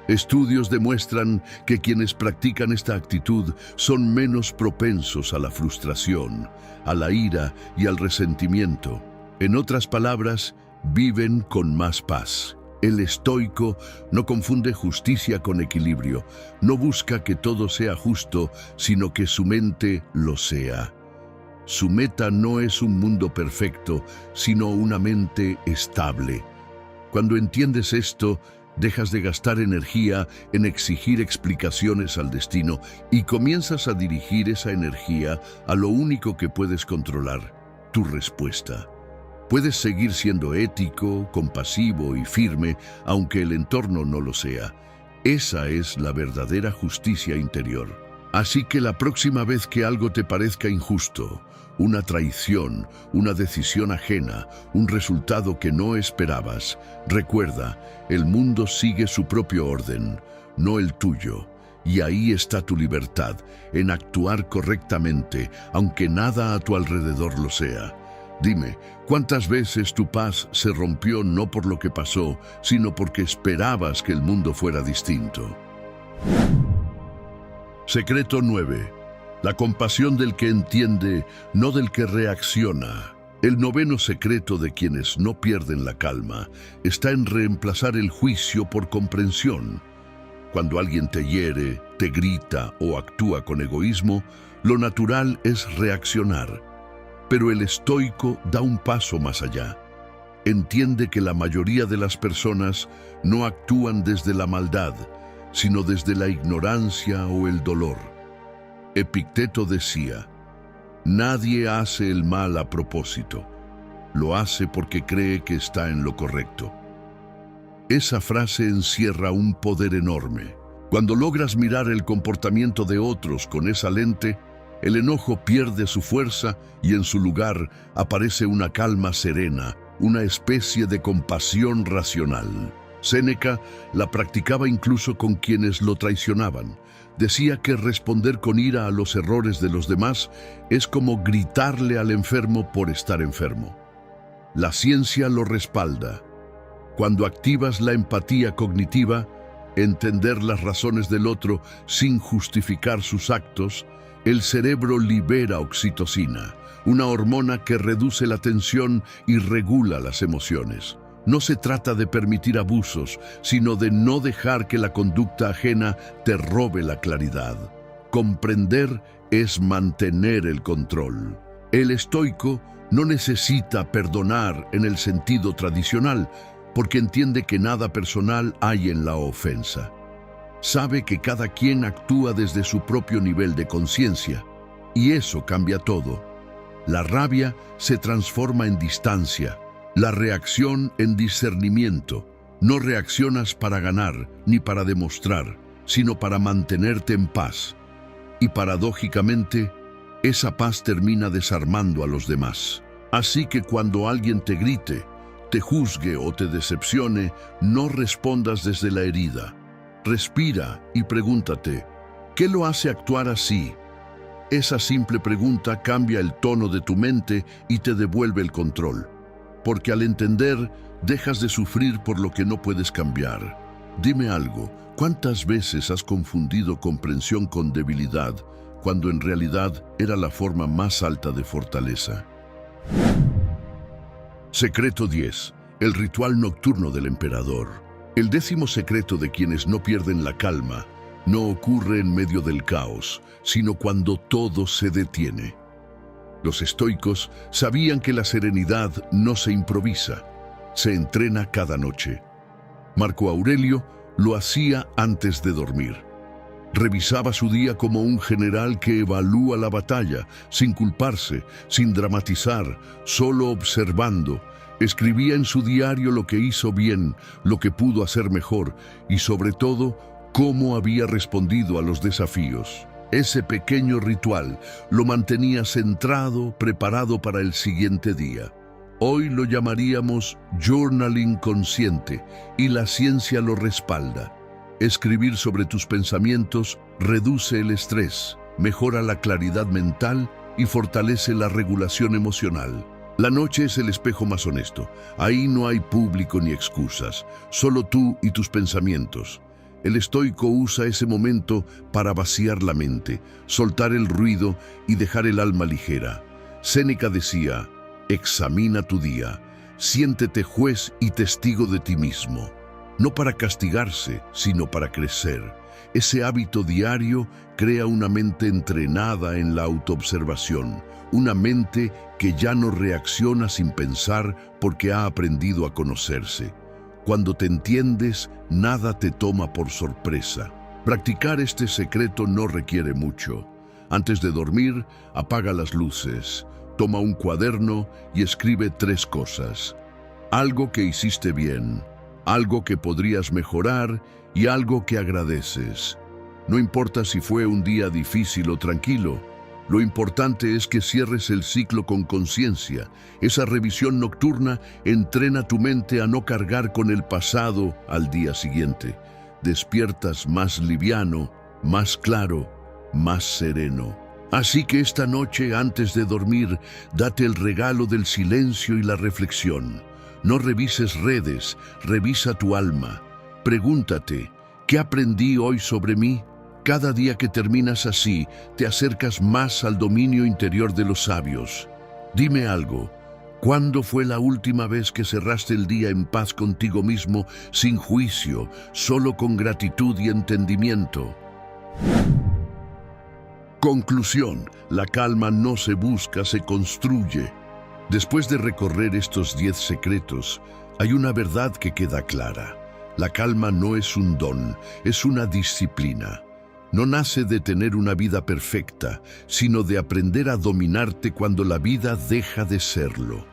Estudios demuestran que quienes practican esta actitud son menos propensos a la frustración, a la ira y al resentimiento. En otras palabras, viven con más paz. El estoico no confunde justicia con equilibrio, no busca que todo sea justo, sino que su mente lo sea. Su meta no es un mundo perfecto, sino una mente estable. Cuando entiendes esto, dejas de gastar energía en exigir explicaciones al destino y comienzas a dirigir esa energía a lo único que puedes controlar, tu respuesta. Puedes seguir siendo ético, compasivo y firme, aunque el entorno no lo sea. Esa es la verdadera justicia interior. Así que la próxima vez que algo te parezca injusto, una traición, una decisión ajena, un resultado que no esperabas, recuerda, el mundo sigue su propio orden, no el tuyo. Y ahí está tu libertad, en actuar correctamente, aunque nada a tu alrededor lo sea. Dime, ¿cuántas veces tu paz se rompió no por lo que pasó, sino porque esperabas que el mundo fuera distinto? Secreto 9. La compasión del que entiende, no del que reacciona. El noveno secreto de quienes no pierden la calma está en reemplazar el juicio por comprensión. Cuando alguien te hiere, te grita o actúa con egoísmo, lo natural es reaccionar. Pero el estoico da un paso más allá. Entiende que la mayoría de las personas no actúan desde la maldad, sino desde la ignorancia o el dolor. Epicteto decía, nadie hace el mal a propósito, lo hace porque cree que está en lo correcto. Esa frase encierra un poder enorme. Cuando logras mirar el comportamiento de otros con esa lente, el enojo pierde su fuerza y en su lugar aparece una calma serena, una especie de compasión racional. Séneca la practicaba incluso con quienes lo traicionaban. Decía que responder con ira a los errores de los demás es como gritarle al enfermo por estar enfermo. La ciencia lo respalda. Cuando activas la empatía cognitiva, entender las razones del otro sin justificar sus actos, el cerebro libera oxitocina, una hormona que reduce la tensión y regula las emociones. No se trata de permitir abusos, sino de no dejar que la conducta ajena te robe la claridad. Comprender es mantener el control. El estoico no necesita perdonar en el sentido tradicional, porque entiende que nada personal hay en la ofensa. Sabe que cada quien actúa desde su propio nivel de conciencia, y eso cambia todo. La rabia se transforma en distancia, la reacción en discernimiento. No reaccionas para ganar ni para demostrar, sino para mantenerte en paz. Y paradójicamente, esa paz termina desarmando a los demás. Así que cuando alguien te grite, te juzgue o te decepcione, no respondas desde la herida. Respira y pregúntate, ¿qué lo hace actuar así? Esa simple pregunta cambia el tono de tu mente y te devuelve el control. Porque al entender, dejas de sufrir por lo que no puedes cambiar. Dime algo, ¿cuántas veces has confundido comprensión con debilidad, cuando en realidad era la forma más alta de fortaleza? Secreto 10. El ritual nocturno del emperador. El 10º secreto de quienes no pierden la calma no ocurre en medio del caos, sino cuando todo se detiene. Los estoicos sabían que la serenidad no se improvisa, se entrena cada noche. Marco Aurelio lo hacía antes de dormir. Revisaba su día como un general que evalúa la batalla, sin culparse, sin dramatizar, solo observando. Escribía en su diario lo que hizo bien, lo que pudo hacer mejor y sobre todo, cómo había respondido a los desafíos. Ese pequeño ritual lo mantenía centrado, preparado para el siguiente día. Hoy lo llamaríamos journaling consciente y la ciencia lo respalda. Escribir sobre tus pensamientos reduce el estrés, mejora la claridad mental y fortalece la regulación emocional. La noche es el espejo más honesto. Ahí no hay público ni excusas, solo tú y tus pensamientos. El estoico usa ese momento para vaciar la mente, soltar el ruido y dejar el alma ligera. Séneca decía: examina tu día, siéntete juez y testigo de ti mismo. No para castigarse, sino para crecer. Ese hábito diario crea una mente entrenada en la autoobservación, una mente que ya no reacciona sin pensar porque ha aprendido a conocerse. Cuando te entiendes, nada te toma por sorpresa. Practicar este secreto no requiere mucho. Antes de dormir, apaga las luces, toma un cuaderno y escribe 3 cosas. Algo que hiciste bien, algo que podrías mejorar y algo que agradeces. No importa si fue un día difícil o tranquilo, lo importante es que cierres el ciclo con conciencia. Esa revisión nocturna entrena tu mente a no cargar con el pasado al día siguiente. Despiertas más liviano, más claro, más sereno. Así que esta noche, antes de dormir, date el regalo del silencio y la reflexión. No revises redes, revisa tu alma. Pregúntate: ¿qué aprendí hoy sobre mí? Cada día que terminas así, te acercas más al dominio interior de los sabios. Dime algo: ¿cuándo fue la última vez que cerraste el día en paz contigo mismo, sin juicio, solo con gratitud y entendimiento? Conclusión: la calma no se busca, se construye. Después de recorrer estos 10 secretos, hay una verdad que queda clara. La calma no es un don, es una disciplina. No nace de tener una vida perfecta, sino de aprender a dominarte cuando la vida deja de serlo.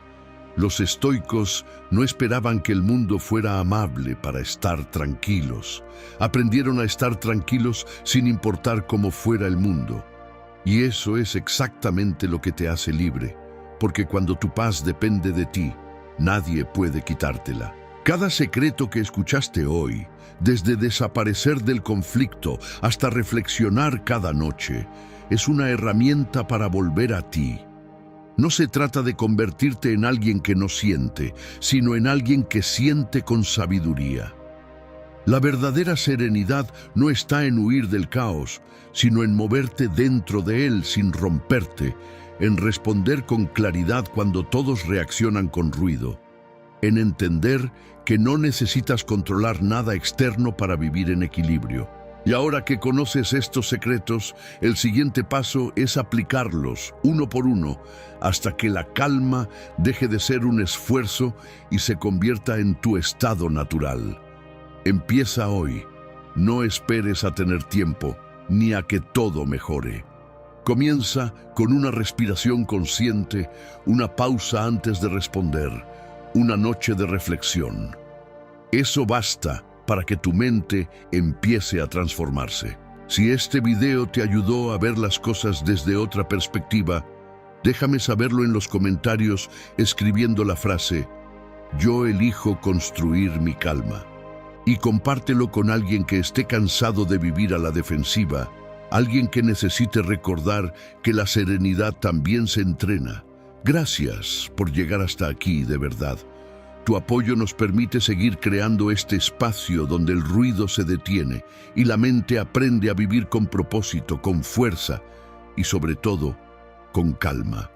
Los estoicos no esperaban que el mundo fuera amable para estar tranquilos. Aprendieron a estar tranquilos sin importar cómo fuera el mundo. Y eso es exactamente lo que te hace libre, porque cuando tu paz depende de ti, nadie puede quitártela. Cada secreto que escuchaste hoy, desde desaparecer del conflicto hasta reflexionar cada noche, es una herramienta para volver a ti. No se trata de convertirte en alguien que no siente, sino en alguien que siente con sabiduría. La verdadera serenidad no está en huir del caos, sino en moverte dentro de él sin romperte, en responder con claridad cuando todos reaccionan con ruido, en entender que no necesitas controlar nada externo para vivir en equilibrio. Y ahora que conoces estos secretos, el siguiente paso es aplicarlos uno por uno hasta que la calma deje de ser un esfuerzo y se convierta en tu estado natural. Empieza hoy. No esperes a tener tiempo ni a que todo mejore. Comienza con una respiración consciente, una pausa antes de responder, una noche de reflexión. Eso basta para que tu mente empiece a transformarse. Si este video te ayudó a ver las cosas desde otra perspectiva, déjame saberlo en los comentarios escribiendo la frase "Yo elijo construir mi calma", y compártelo con alguien que esté cansado de vivir a la defensiva, alguien que necesite recordar que la serenidad también se entrena. Gracias por llegar hasta aquí, de verdad. Tu apoyo nos permite seguir creando este espacio donde el ruido se detiene y la mente aprende a vivir con propósito, con fuerza y sobre todo, con calma.